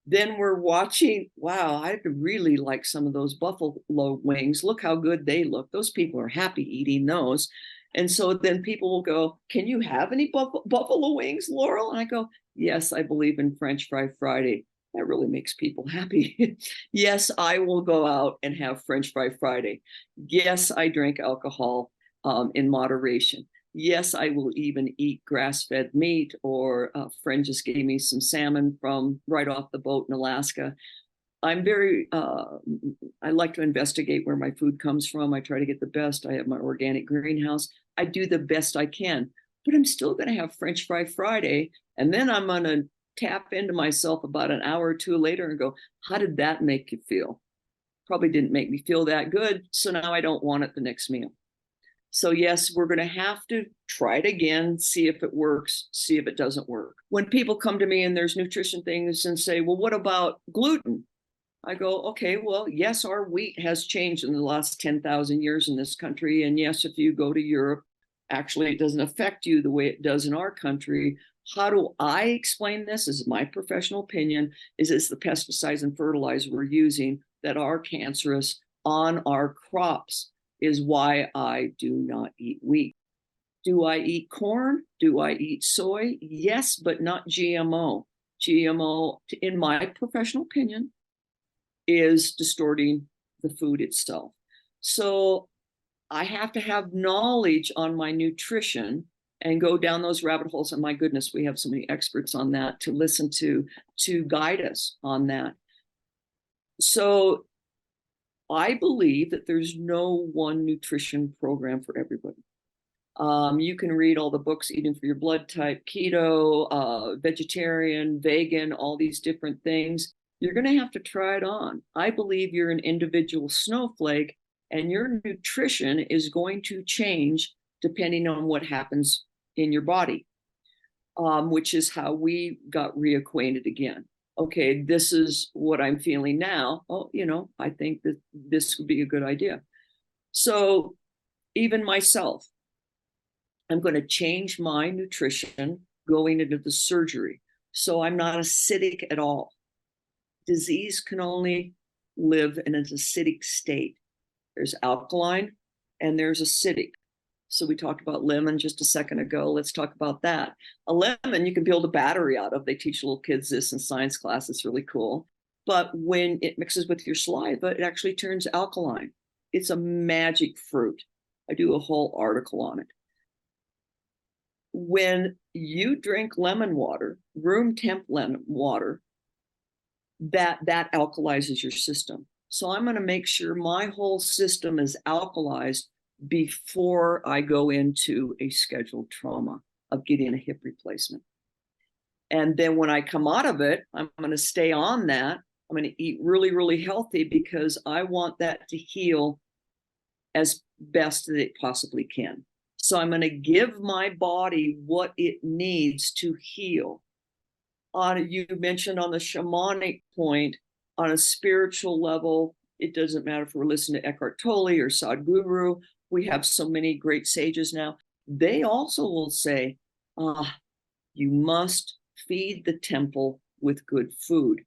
then we're watching, wow, I really like some of those buffalo wings. Look how good they look. Those people are happy eating those. And so then people will go, can you have any buffalo wings, Laurel? And I go, yes, I believe in French Fry Friday. That really makes people happy. Yes, I will go out and have French Fry Friday. Yes, I drink alcohol in moderation. Yes, I will even eat grass-fed meat, or a friend just gave me some salmon from right off the boat in Alaska. I'm very, I like to investigate where my food comes from. I try to get the best. I have my organic greenhouse. I do the best I can, but I'm still going to have French Fry Friday. And then I'm going to tap into myself about an hour or two later and go, how did that make you feel? Probably didn't make me feel that good. So now I don't want it the next meal. So yes, we're going to have to try it again, see if it works, see if it doesn't work. When people come to me and there's nutrition things and say, well, what about gluten? I go, okay, well, yes, our wheat has changed in the last 10,000 years in this country. And yes, if you go to Europe, actually, it doesn't affect you the way it does in our country. How do I explain this? This is my professional opinion, is it's the pesticides and fertilizer we're using that are cancerous on our crops, is why I do not eat wheat. Do I eat corn? Do I eat soy? Yes, but not GMO. GMO, in my professional opinion, is distorting the food itself. So I have to have knowledge on my nutrition and go down those rabbit holes. And my goodness, we have so many experts on that to listen to guide us on that. So I believe that there's no one nutrition program for everybody. You can read all the books, Eating for Your Blood Type, keto, vegetarian, vegan, all these different things. You're going to have to try it on. I believe you're an individual snowflake, and your nutrition is going to change depending on what happens in your body, which is how we got reacquainted again. Okay, this is what I'm feeling now. Oh, I think that this would be a good idea. So even myself, I'm going to change my nutrition going into the surgery. So I'm not acidic at all. Disease can only live in an acidic state. There's alkaline and there's acidic. So we talked about lemon just a second ago. Let's talk about that. A lemon you can build a battery out of. They teach little kids this in science class. It's really cool. But when it mixes with your saliva, it actually turns alkaline. It's a magic fruit. I do a whole article on it. when you drink lemon water, room temp lemon water, that alkalizes your system. So I'm going to make sure my whole system is alkalized before I go into a scheduled trauma of getting a hip replacement. And then when I come out of it, I'm going to stay on that. I'm going to eat really, really healthy because I want that to heal as best as it possibly can. So I'm going to give my body what it needs to heal. You mentioned on the shamanic point, on a spiritual level, it doesn't matter if we're listening to Eckhart Tolle or Sadhguru. We have so many great sages now. They also will say, you must feed the temple with good food.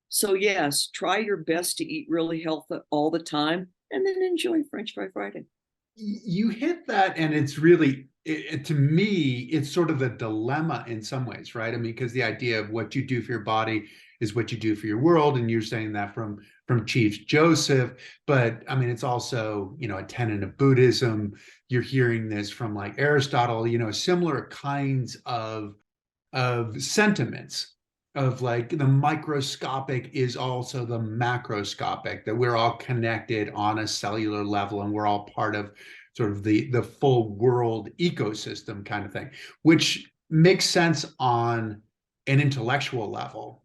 So yes, try your best to eat really healthy all the time, and then enjoy French Fry Friday. You hit that, and it's really, to me, it's sort of a dilemma in some ways, right? I mean, because the idea of what you do for your body is what you do for your world, and you're saying that from Chief Joseph, but I mean, it's also, a tenet of Buddhism. You're hearing this from like Aristotle, similar kinds of sentiments of like the microscopic is also the macroscopic, that we're all connected on a cellular level and we're all part of sort of the full world ecosystem kind of thing, which makes sense on an intellectual level.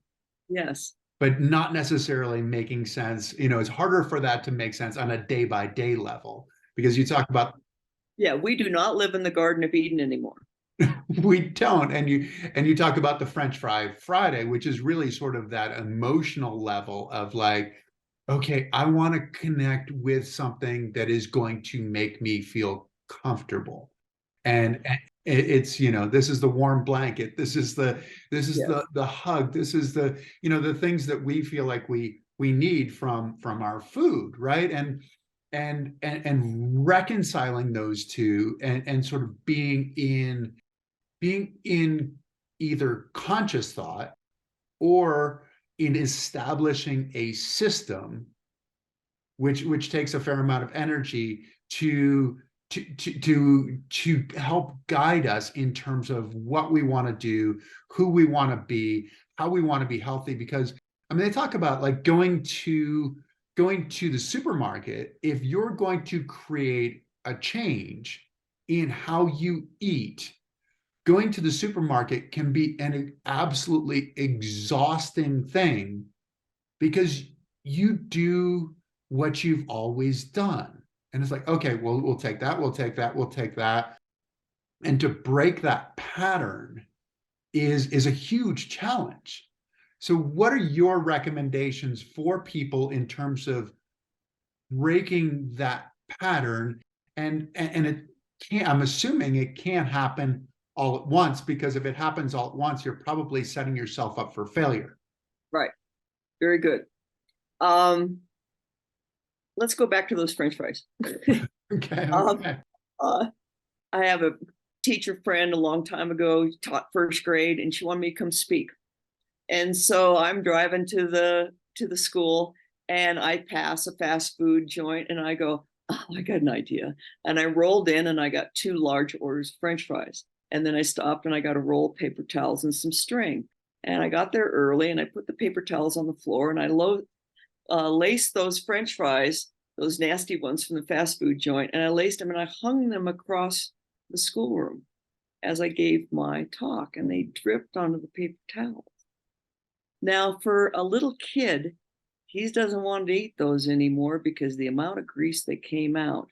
Yes. But not necessarily making sense. It's harder for that to make sense on a day by day level, because you talk about. Yeah, we do not live in the Garden of Eden anymore. We don't. And you talk about the French Fry Friday, which is really sort of that emotional level of like, okay, I want to connect with something that is going to make me feel comfortable. And it's, this is the warm blanket. This is the hug. This is the things that we feel like we need from our food, right? And reconciling those two, and sort of being in either conscious thought or in establishing a system, which takes a fair amount of energy to help guide us in terms of what we want to do, who we want to be, how we want to be healthy. Because I mean, they talk about like going to the supermarket. If you're going to create a change in how you eat, going to the supermarket can be an absolutely exhausting thing, because you do what you've always done. And it's like, okay, well, we'll take that, we'll take that, we'll take that. And to break that pattern is a huge challenge. So what are your recommendations for people in terms of breaking that pattern? And it can't, I'm assuming it can't happen all at once, because if it happens all at once, you're probably setting yourself up for failure. Right. Very good. Let's go back to those French fries. Okay. I have a teacher friend a long time ago, taught first grade, and she wanted me to come speak. And so I'm driving to the school, and I pass a fast food joint, and I go, oh, I got an idea. And I rolled in, and I got 2 large orders of French fries. And then I stopped, and I got a roll of paper towels and some string. And I got there early, and I put the paper towels on the floor, and I laced those French fries, those nasty ones from the fast food joint, and I laced them, and I hung them across the schoolroom as I gave my talk, and they dripped onto the paper towels. Now, for a little kid, he doesn't want to eat those anymore because the amount of grease that came out.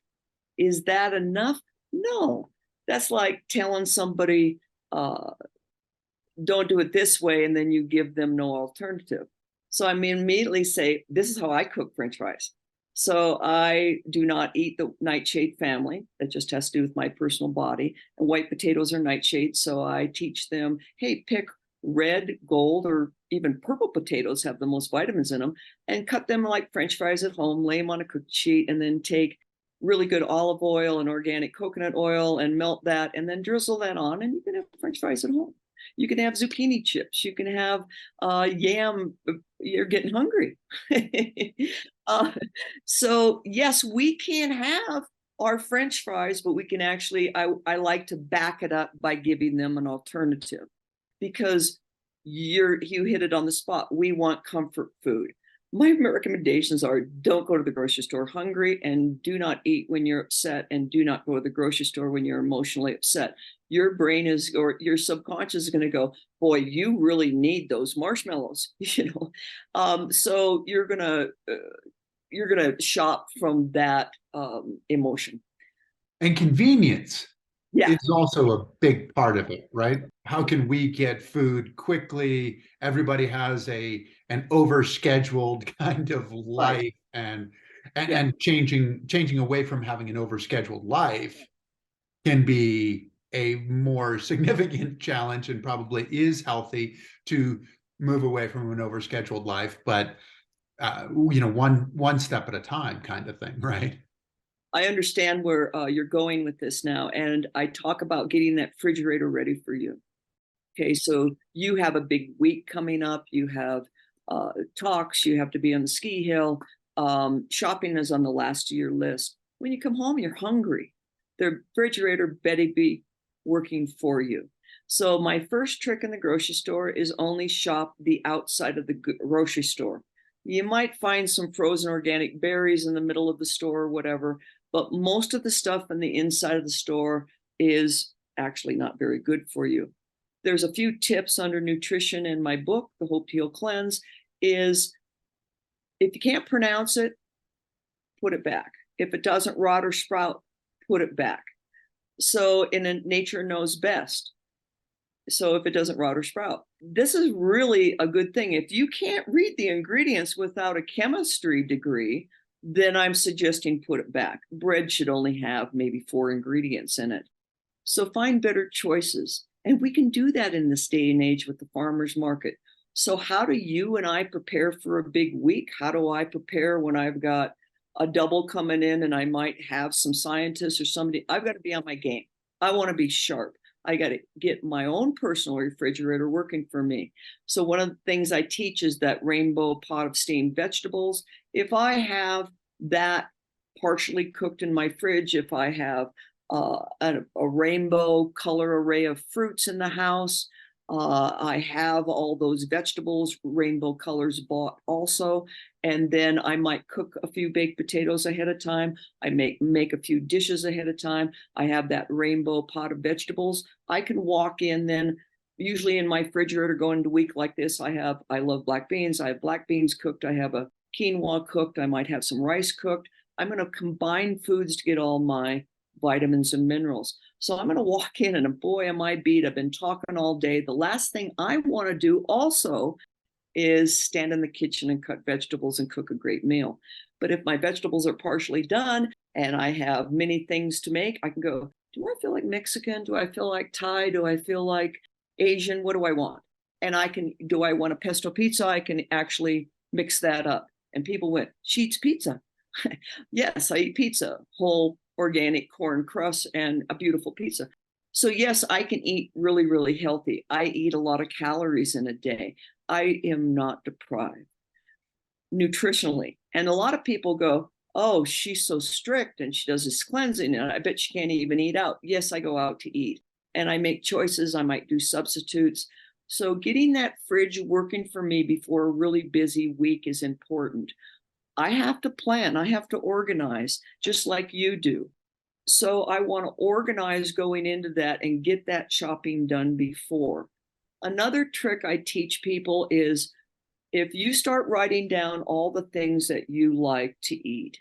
Is that enough? No. That's like telling somebody, don't do it this way, and then you give them no alternative. So I immediately say, this is how I cook French fries. So I do not eat the nightshade family. That just has to do with my personal body. And white potatoes are nightshades. So I teach them, hey, pick red, gold, or even purple potatoes have the most vitamins in them, and cut them like French fries at home, lay them on a cooked sheet, and then take really good olive oil and organic coconut oil and melt that, and then drizzle that on, and you can have French fries at home. You can have zucchini chips. You can have yam. You're getting hungry. So yes, we can have are French fries, but we can actually, I like to back it up by giving them an alternative, because you hit it on the spot. We want comfort food. My recommendations are: don't go to the grocery store hungry, and do not eat when you're upset, and do not go to the grocery store when you're emotionally upset. Your brain is, or your subconscious is going to go, boy, you really need those marshmallows, so you're gonna shop from that emotion. And convenience Yeah, is also a big part of it, right? How can we get food quickly? Everybody has an overscheduled kind of right. life, and Yeah, changing away from having an overscheduled life can be a more significant challenge, and probably is healthy to move away from an overscheduled life, but one step at a time kind of thing, right? I understand where you're going with this now, and I talk about getting that refrigerator ready for you. Okay, so you have a big week coming up. You have talks. You have to be on the ski hill. Shopping is on the last of your list. When you come home, you're hungry. The refrigerator better be working for you. So my first trick in the grocery store is only shop the outside of the grocery store. You might find some frozen organic berries in the middle of the store or whatever, but most of the stuff in the inside of the store is actually not very good for you. There's a few tips under nutrition in my book, The Hope to Heal Cleanse, is if you can't pronounce it, put it back. If it doesn't rot or sprout, put it back. So in a nature knows best. So if it doesn't rot or sprout, this is really a good thing. If you can't read the ingredients without a chemistry degree, then I'm suggesting put it back. Bread should only have maybe 4 ingredients in it. So find better choices. And we can do that in this day and age with the farmer's market. So how do you and I prepare for a big week? How do I prepare when I've got a double coming in and I might have some scientists or somebody? I've got to be on my game. I want to be sharp. I got to get my own personal refrigerator working for me. So one of the things I teach is that rainbow pot of steamed vegetables. If I have that partially cooked in my fridge, if I have a rainbow color array of fruits in the house. I have all those vegetables, rainbow colors bought also. And then I might cook a few baked potatoes ahead of time. I make a few dishes ahead of time. I have that rainbow pot of vegetables. I can walk in then, usually in my refrigerator going into a week like this, I love black beans. I have black beans cooked. I have a quinoa cooked. I might have some rice cooked. I'm going to combine foods to get all my vitamins and minerals. So I'm going to walk in and boy, am I beat. I've been talking all day. The last thing I want to do also is stand in the kitchen and cut vegetables and cook a great meal. But if my vegetables are partially done and I have many things to make, I can go, do I feel like Mexican? Do I feel like Thai? Do I feel like Asian? What do I want? And do I want a pesto pizza? I can actually mix that up. And people went, she eats pizza. Yes, I eat pizza, whole organic corn crust and a beautiful pizza. So yes, I can eat really, really healthy. I eat a lot of calories in a day. I am not deprived nutritionally. And a lot of people go, oh, she's so strict and she does this cleansing and I bet she can't even eat out. Yes, I go out to eat and I make choices. I might do substitutes. So getting that fridge working for me before a really busy week is important. I have to plan, I have to organize, just like you do. So I want to organize going into that and get that shopping done before. Another trick I teach people is if you start writing down all the things that you like to eat,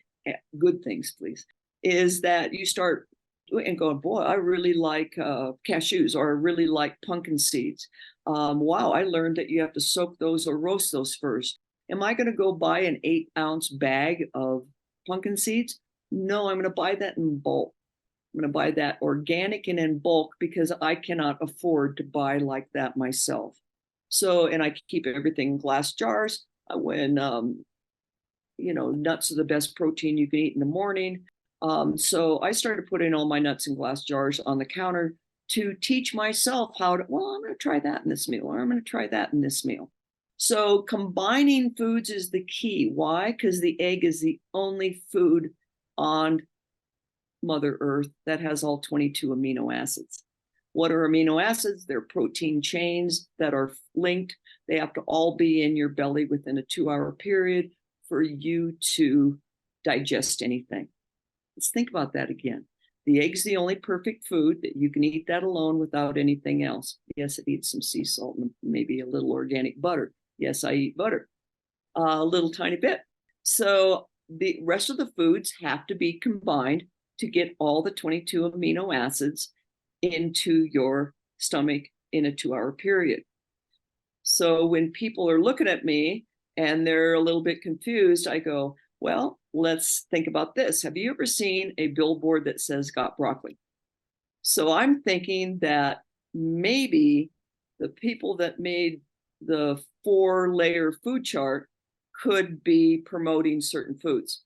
good things, please, is that you start and going, boy, I really like cashews or I really like pumpkin seeds. Wow, I learned that you have to soak those or roast those first. Am I going to go buy an 8-ounce bag of pumpkin seeds? No, I'm going to buy that in bulk. I'm going to buy that organic and in bulk because I cannot afford to buy like that myself. So, and I keep everything in glass jars. When nuts are the best protein you can eat in the morning. So I started putting all my nuts in glass jars on the counter to teach myself how to, well, I'm going to try that in this meal, or I'm going to try that in this meal. So combining foods is the key. Why? Because the egg is the only food on Mother Earth that has all 22 amino acids. What are amino acids? They're protein chains that are linked. They have to all be in your belly within a 2-hour period for you to digest anything. Let's think about that again. The egg's the only perfect food that you can eat that alone without anything else. Yes, it eats some sea salt and maybe a little organic butter. Yes, I eat butter, a little tiny bit. So the rest of the foods have to be combined to get all the 22 amino acids into your stomach in a 2-hour period. So when people are looking at me and they're a little bit confused, I go, well, let's think about this. Have you ever seen a billboard that says got broccoli? So I'm thinking that maybe the people that made the 4-layer food chart could be promoting certain foods.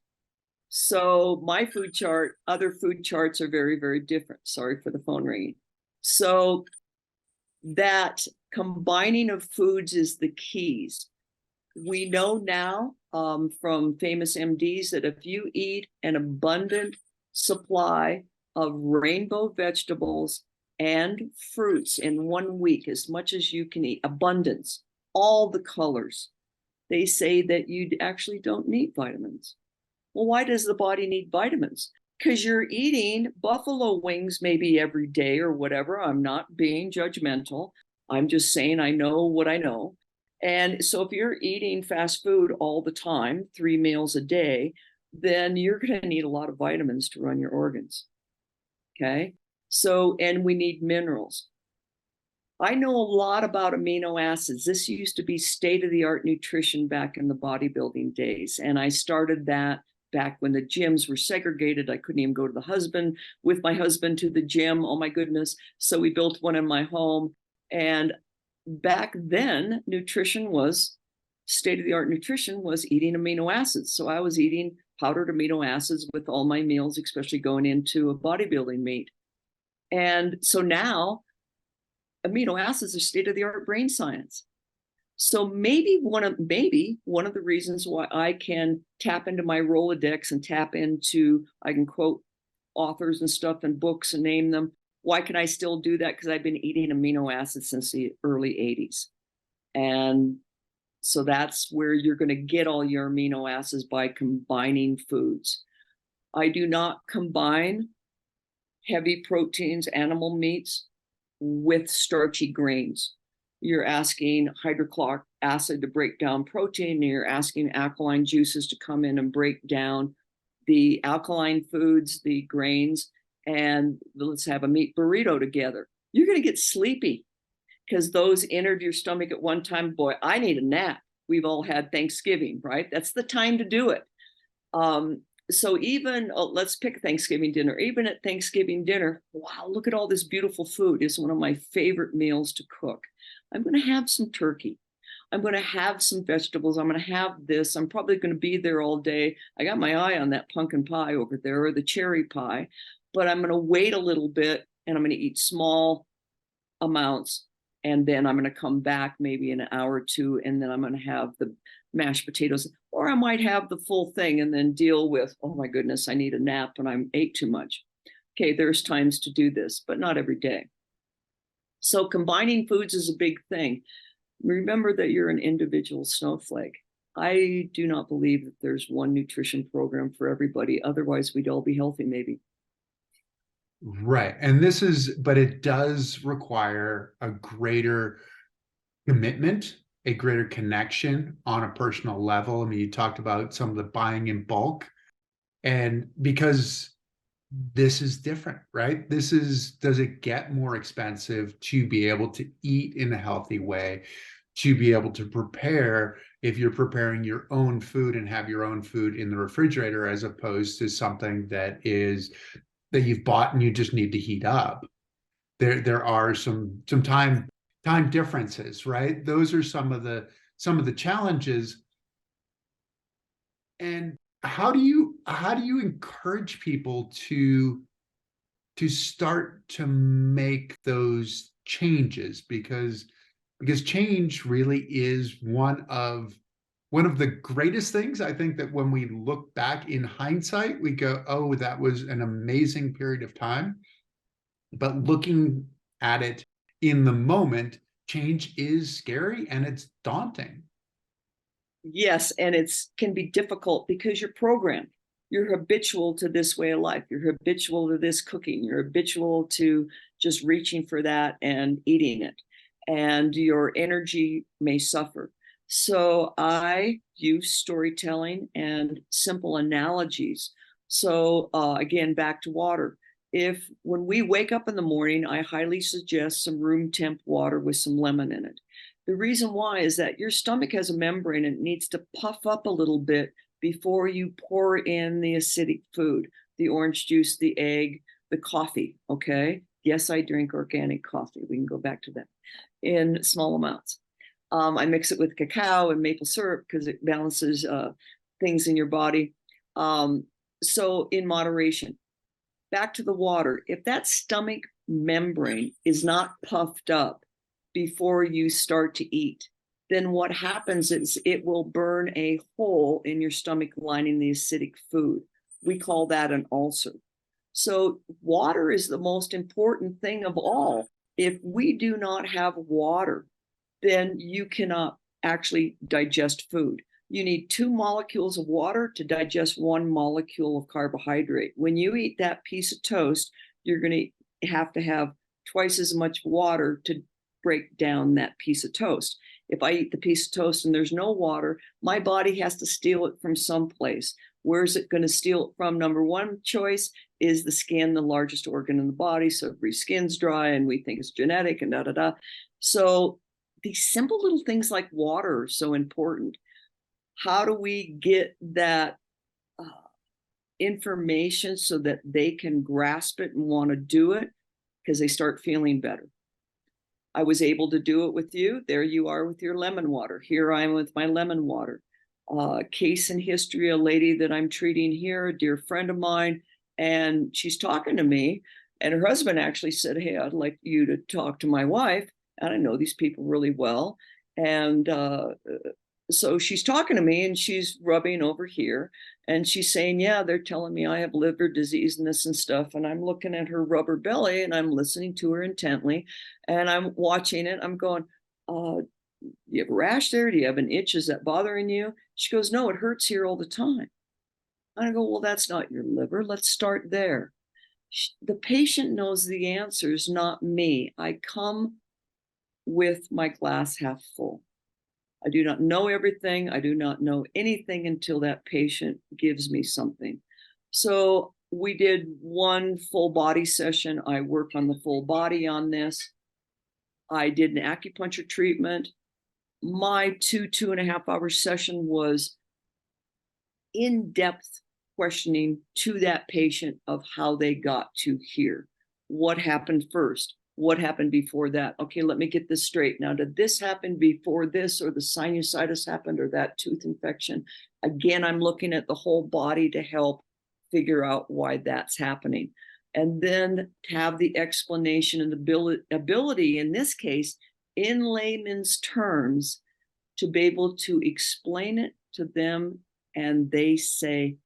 So my food chart, other food charts are very, very different. Sorry for the phone ringing. So that combining of foods is the keys. We know now from famous MDs that if you eat an abundant supply of rainbow vegetables and fruits in 1 week, as much as you can eat, abundance, all the colors, they say that you actually don't need vitamins. Well, why does the body need vitamins? Because you're eating buffalo wings maybe every day or whatever. I'm not being judgmental. I'm just saying I know what I know. And so if you're eating fast food all the time, 3 meals a day, then you're going to need a lot of vitamins to run your organs. Okay. So, and we need minerals. I know a lot about amino acids. This used to be state-of-the-art nutrition back in the bodybuilding days. And I started that back when the gyms were segregated. I couldn't even go to with my husband to the gym. Oh my goodness. So we built one in my home. And back then, state-of-the-art nutrition was eating amino acids. So I was eating powdered amino acids with all my meals, especially going into a bodybuilding meet. And so now amino acids are state-of-the-art brain science. So maybe one of the reasons why I can tap into my Rolodex and I can quote authors and stuff and books and name them. Why can I still do that? Because I've been eating amino acids since the early 80s. And so that's where you're going to get all your amino acids, by combining foods. I do not combine heavy proteins, animal meats, with starchy grains. You're asking hydrochloric acid to break down protein, and you're asking alkaline juices to come in and break down the alkaline foods, the grains, and let's have a meat burrito together. You're going to get sleepy because those entered your stomach at one time. Boy, I need a nap. We've all had Thanksgiving, right? That's the time to do it. So even, let's pick Thanksgiving dinner. Even at Thanksgiving dinner, wow, look at all this beautiful food. It's one of my favorite meals to cook. I'm going to have some turkey. I'm going to have some vegetables. I'm going to have this. I'm probably going to be there all day. I got my eye on that pumpkin pie over there, or the cherry pie, but I'm going to wait a little bit and I'm going to eat small amounts. And then I'm going to come back maybe in an hour or two, and then I'm going to have the mashed potatoes, or I might have the full thing and then deal with, oh my goodness, I need a nap and I ate too much. Okay, there's times to do this, but not every day. So combining foods is a big thing. Remember that you're an individual snowflake. I do not believe that there's one nutrition program for everybody. Otherwise, we'd all be healthy, maybe. Right. But it does require a greater commitment, a greater connection on a personal level. I mean, you talked about some of the buying in bulk, and because this is different, right? Does it get more expensive to be able to eat in a healthy way, to be able to prepare, if you're preparing your own food and have your own food in the refrigerator, as opposed to something that you've bought and you just need to heat up? There are some time differences, right? Those are some of the challenges. And how do you encourage people to start to make those changes? Because change really is one of One of the greatest things, I think, that when we look back in hindsight, we go, oh, that was an amazing period of time. But looking at it in the moment, change is scary and it's daunting. Yes, and it's can be difficult because you're programmed. You're habitual to this way of life. You're habitual to this cooking. You're habitual to just reaching for that and eating it. And your energy may suffer. So I use storytelling and simple analogies. So again, back to water. If when we wake up in the morning, I highly suggest some room temp water with some lemon in it. The reason why is that your stomach has a membrane and it needs to puff up a little bit before you pour in the acidic food, the orange juice, the egg, the coffee. Okay. Yes, I drink organic coffee. We can go back to that in small amounts. I mix it with cacao and maple syrup because it balances things in your body. So, in moderation. Back to the water. If that stomach membrane is not puffed up before you start to eat, then what happens is it will burn a hole in your stomach lining the acidic food. We call that an ulcer. So, water is the most important thing of all. If we do not have water, then you cannot actually digest food. You need 2 molecules of water to digest 1 molecule of carbohydrate. When you eat that piece of toast, you're going to have twice as much water to break down that piece of toast. If I eat the piece of toast and there's no water, my body has to steal it from someplace. Where's it going to steal it from? Number one choice is the skin, the largest organ in the body. So everybody's skin's dry and we think it's genetic and da da da. So these simple little things like water are so important. How do we get that uh, information so that they can grasp it and want to do it because they start feeling better? I was able to do it with you. There you are with your lemon water. Here I am with my lemon water. Case in history, a lady that I'm treating here, a dear friend of mine, and she's talking to me. And her husband actually said, hey, I'd like you to talk to my wife. And I know these people really well. And so she's talking to me and she's rubbing over here and she's saying, yeah, they're telling me I have liver disease and this and stuff. And I'm looking at her rubber belly and I'm listening to her intently and I'm watching it. I'm going, you have a rash there? Do you have an itch? Is that bothering you? She goes, no, it hurts here all the time. I go, well, that's not your liver. Let's start there. The patient knows the answers, not me. I come with my glass half full. I do not know everything. I do not know anything until that patient gives me something. So we did one full body session. I worked on the full body on this. I did an acupuncture treatment. My 2.5 hour session was in-depth questioning to that patient of how they got to here. What happened first? What happened before that? Okay, let me get this straight. Now, did this happen before this, or the sinusitis happened, or that tooth infection? Again, I'm looking at the whole body to help figure out why that's happening. And then have the explanation and the ability, in this case, in layman's terms, to be able to explain it to them, and they say,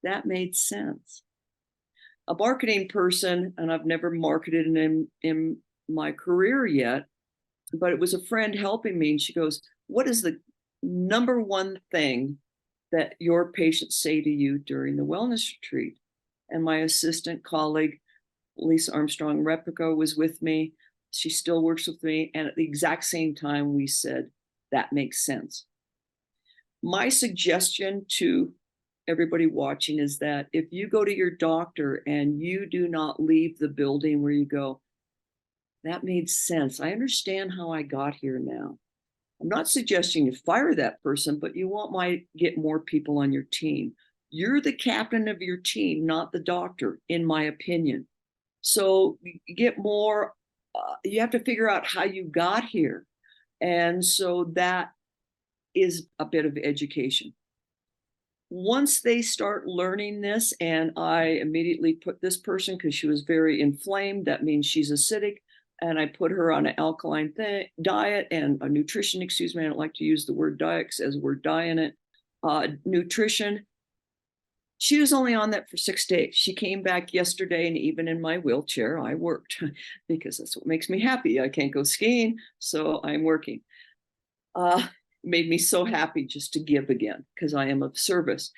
that made sense. A marketing person, and I've never marketed in my career yet, but it was a friend helping me. And she goes, what is the number one thing that your patients say to you during the wellness retreat? And my assistant colleague, Lisa Armstrong Replica, was with me. She still works with me. And at the exact same time, we said, that makes sense. My suggestion to everybody watching is that if you go to your doctor and you do not leave the building where you go, that made sense. I understand how I got here now. I'm not suggesting you fire that person, but you might get more people on your team. You're the captain of your team, not the doctor, in my opinion. So you get more, you have to figure out how you got here. And so that is a bit of education. Once they start learning this, and I immediately put this person, because she was very inflamed, that means she's acidic, and I put her on an alkaline diet and a nutrition, excuse me, I don't like to use the word diet because it has the word die in it, nutrition. She was only on that for 6 days. She came back yesterday, and even in my wheelchair, I worked because that's what makes me happy. I can't go skiing, so I'm working. Made me so happy just to give again because I am of service.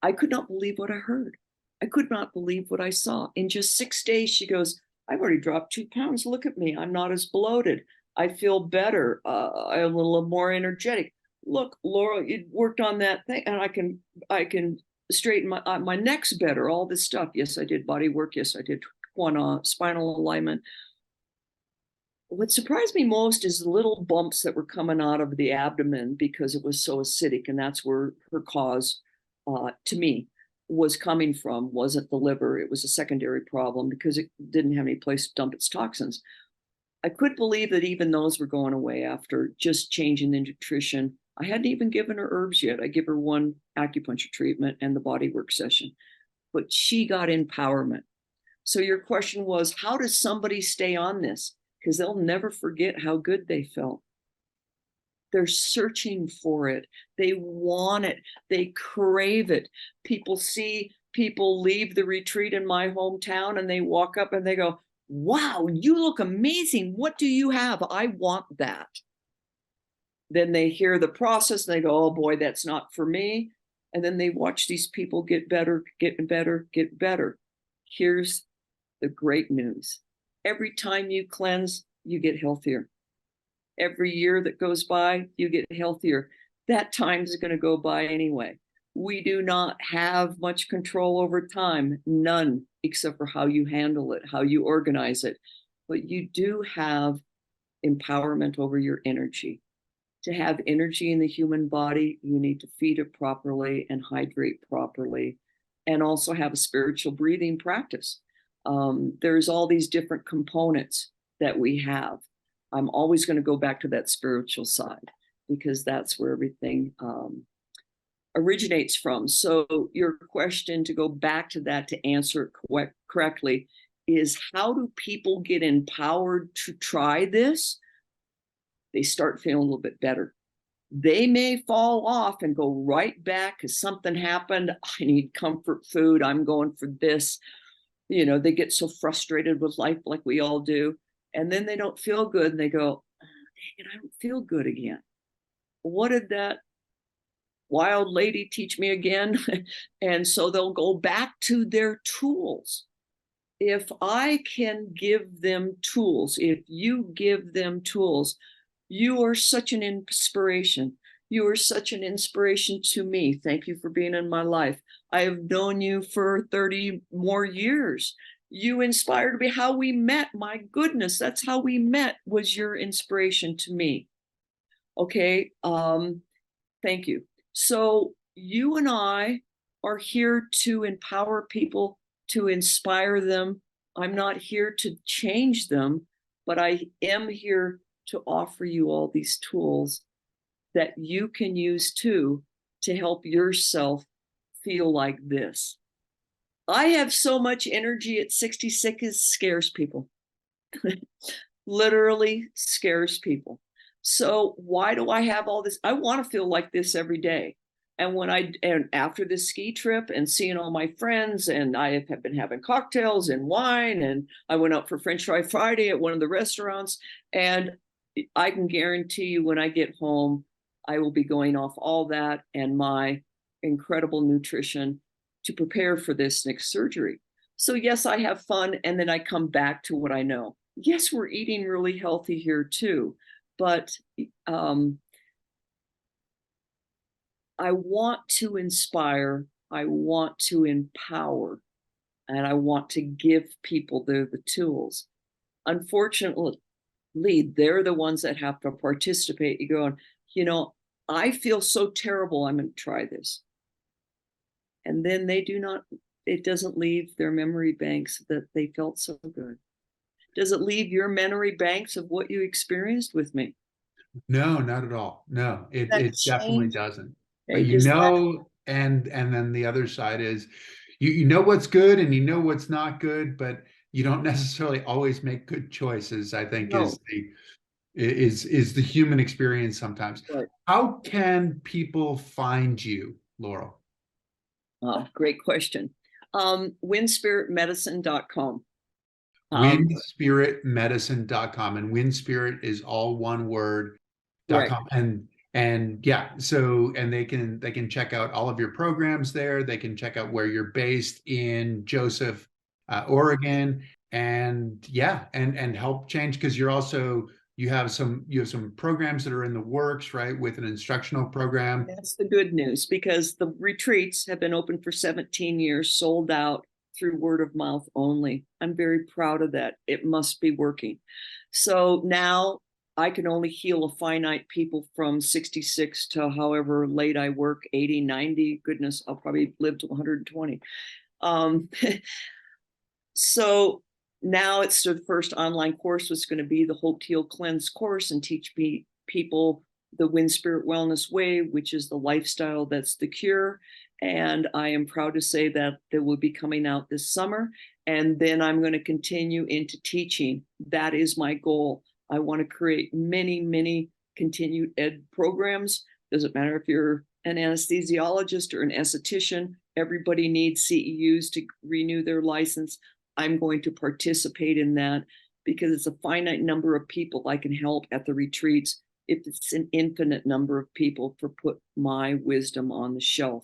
I could not believe what I heard. I could not believe what I saw. In just 6 days, she goes, I've already dropped 2 pounds. Look at me. I'm not as bloated. I feel better. I'm a little more energetic. Look, Laurel, you worked on that thing, and I can straighten my neck's better. All this stuff. Yes, I did body work. Yes, I did spinal alignment. What surprised me most is the little bumps that were coming out of the abdomen because it was so acidic, and that's where her cause, to me, was coming from. Wasn't the liver. It was a secondary problem because it didn't have any place to dump its toxins. I couldn't believe that even those were going away after just changing the nutrition. I hadn't even given her herbs yet. I give her one acupuncture treatment and the body work session, but she got empowerment. So your question was, how does somebody stay on this? Because they'll never forget how good they felt. They're searching for it. They want it. They crave it. People leave the retreat in my hometown and they walk up and they go, wow, you look amazing. What do you have? I want that. Then they hear the process and they go, oh boy, that's not for me. And then they watch these people get better, get better, get better. Here's the great news. Every time you cleanse, you get healthier. Every year that goes by, you get healthier. That time is going to go by anyway. We do not have much control over time, none, except for how you handle it, how you organize it. But you do have empowerment over your energy. To have energy in the human body, you need to feed it properly and hydrate properly, and also have a spiritual breathing practice. There's all these different components that we have. I'm always going to go back to that spiritual side because that's where everything originates from. So your question, to go back to that to answer it correctly, is how do people get empowered to try this? They start feeling a little bit better. They may fall off and go right back because something happened. I need comfort food. I'm going for this. You know, they get so frustrated with life like we all do. And then they don't feel good and they go, oh, dang it, I don't feel good again. What did that wild lady teach me again? And so they'll go back to their tools. If I can give them tools, if you give them tools, you are such an inspiration. You are such an inspiration to me. Thank you for being in my life. I have known you for 30 more years. You inspired me. How we met, my goodness, that's how we met, was your inspiration to me. Okay, thank you. So you and I are here to empower people, to inspire them. I'm not here to change them, but I am here to offer you all these tools that you can use too to help yourself feel like this. I have so much energy at 66, it scares people. Literally scares people. So why do I have all this? I want to feel like this every day. And after this ski trip and seeing all my friends, and I have been having cocktails and wine, and I went out for French Fry Friday at one of the restaurants, and I can guarantee you when I get home, I will be going off all that and my incredible nutrition to prepare for this next surgery. So yes, I have fun, and then I come back to what I know. Yes, we're eating really healthy here too, but I want to inspire, I want to empower, and I want to give people the tools. Unfortunately, they're the ones that have to participate. You go, you know, I feel so terrible, I'm going to try this. And then it doesn't leave their memory banks that they felt so good. Does it leave your memory banks of what you experienced with me? No, not at all. No, it definitely doesn't. But and then the other side is you know what's good and you know what's not good, but you don't necessarily always make good choices, I think No, is the human experience sometimes. right. How can people find you, Laurel? Great question. Windspiritmedicine.com. Windspiritmedicine.com, and Windspirit is all one word. Right. .com. And yeah, so and they can check out all of your programs there. They can check out where you're based in Joseph, Oregon, and yeah, and help change, because you have some programs that are in the works, right, with an instructional program. That's the good news, because the retreats have been open for 17 years, sold out through word of mouth only. I'm very proud of that. It must be working. So now I can only heal a finite people from 66 to however late I work, 80, 90. Goodness, I'll probably live to 120. Um, so now it's the first online course was going to be the Hope to Heal Cleanse course, and teach people the Wind Spirit Wellness Way, which is the lifestyle that's the cure. And I am proud to say that they will be coming out this summer. And then I'm going to continue into teaching. That is my goal. I want to create many, many continued ed programs. Doesn't matter if you're an anesthesiologist or an esthetician, everybody needs CEUs to renew their license. I'm going to participate in that, because it's a finite number of people I can help at the retreats. If it's an infinite number of people, for put my wisdom on the shelf,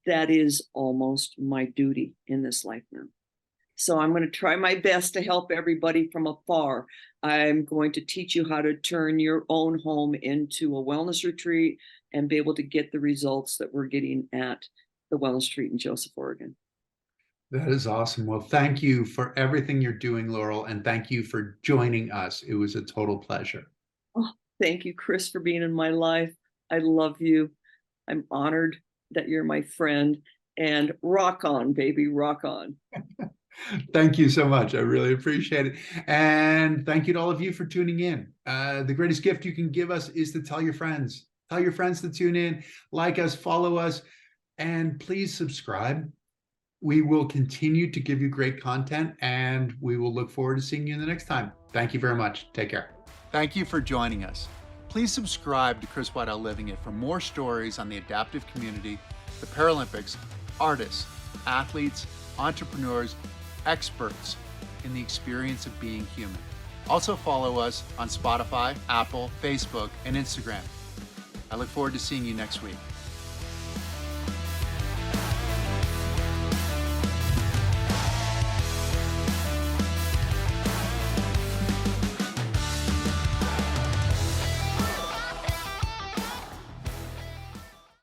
that is almost my duty in this life now. So I'm going to try my best to help everybody from afar. I'm going to teach you how to turn your own home into a wellness retreat and be able to get the results that we're getting at the wellness retreat in Joseph, Oregon. That is awesome. Well, thank you for everything you're doing, Laurel, and thank you for joining us. It was a total pleasure. Oh, thank you, Chris, for being in my life. I love you. I'm honored that you're my friend. And rock on, baby, rock on. Thank you so much. I really appreciate it. And thank you to all of you for tuning in. The greatest gift you can give us is to tell your friends. Tell your friends to tune in, like us, follow us, and please subscribe. We will continue to give you great content, and we will look forward to seeing you the next time. Thank you very much. Take care. Thank you for joining us. Please subscribe to Chris Waddell Living It for more stories on the adaptive community, the Paralympics, artists, athletes, entrepreneurs, experts in the experience of being human. Also follow us on Spotify, Apple, Facebook, and Instagram. I look forward to seeing you next week.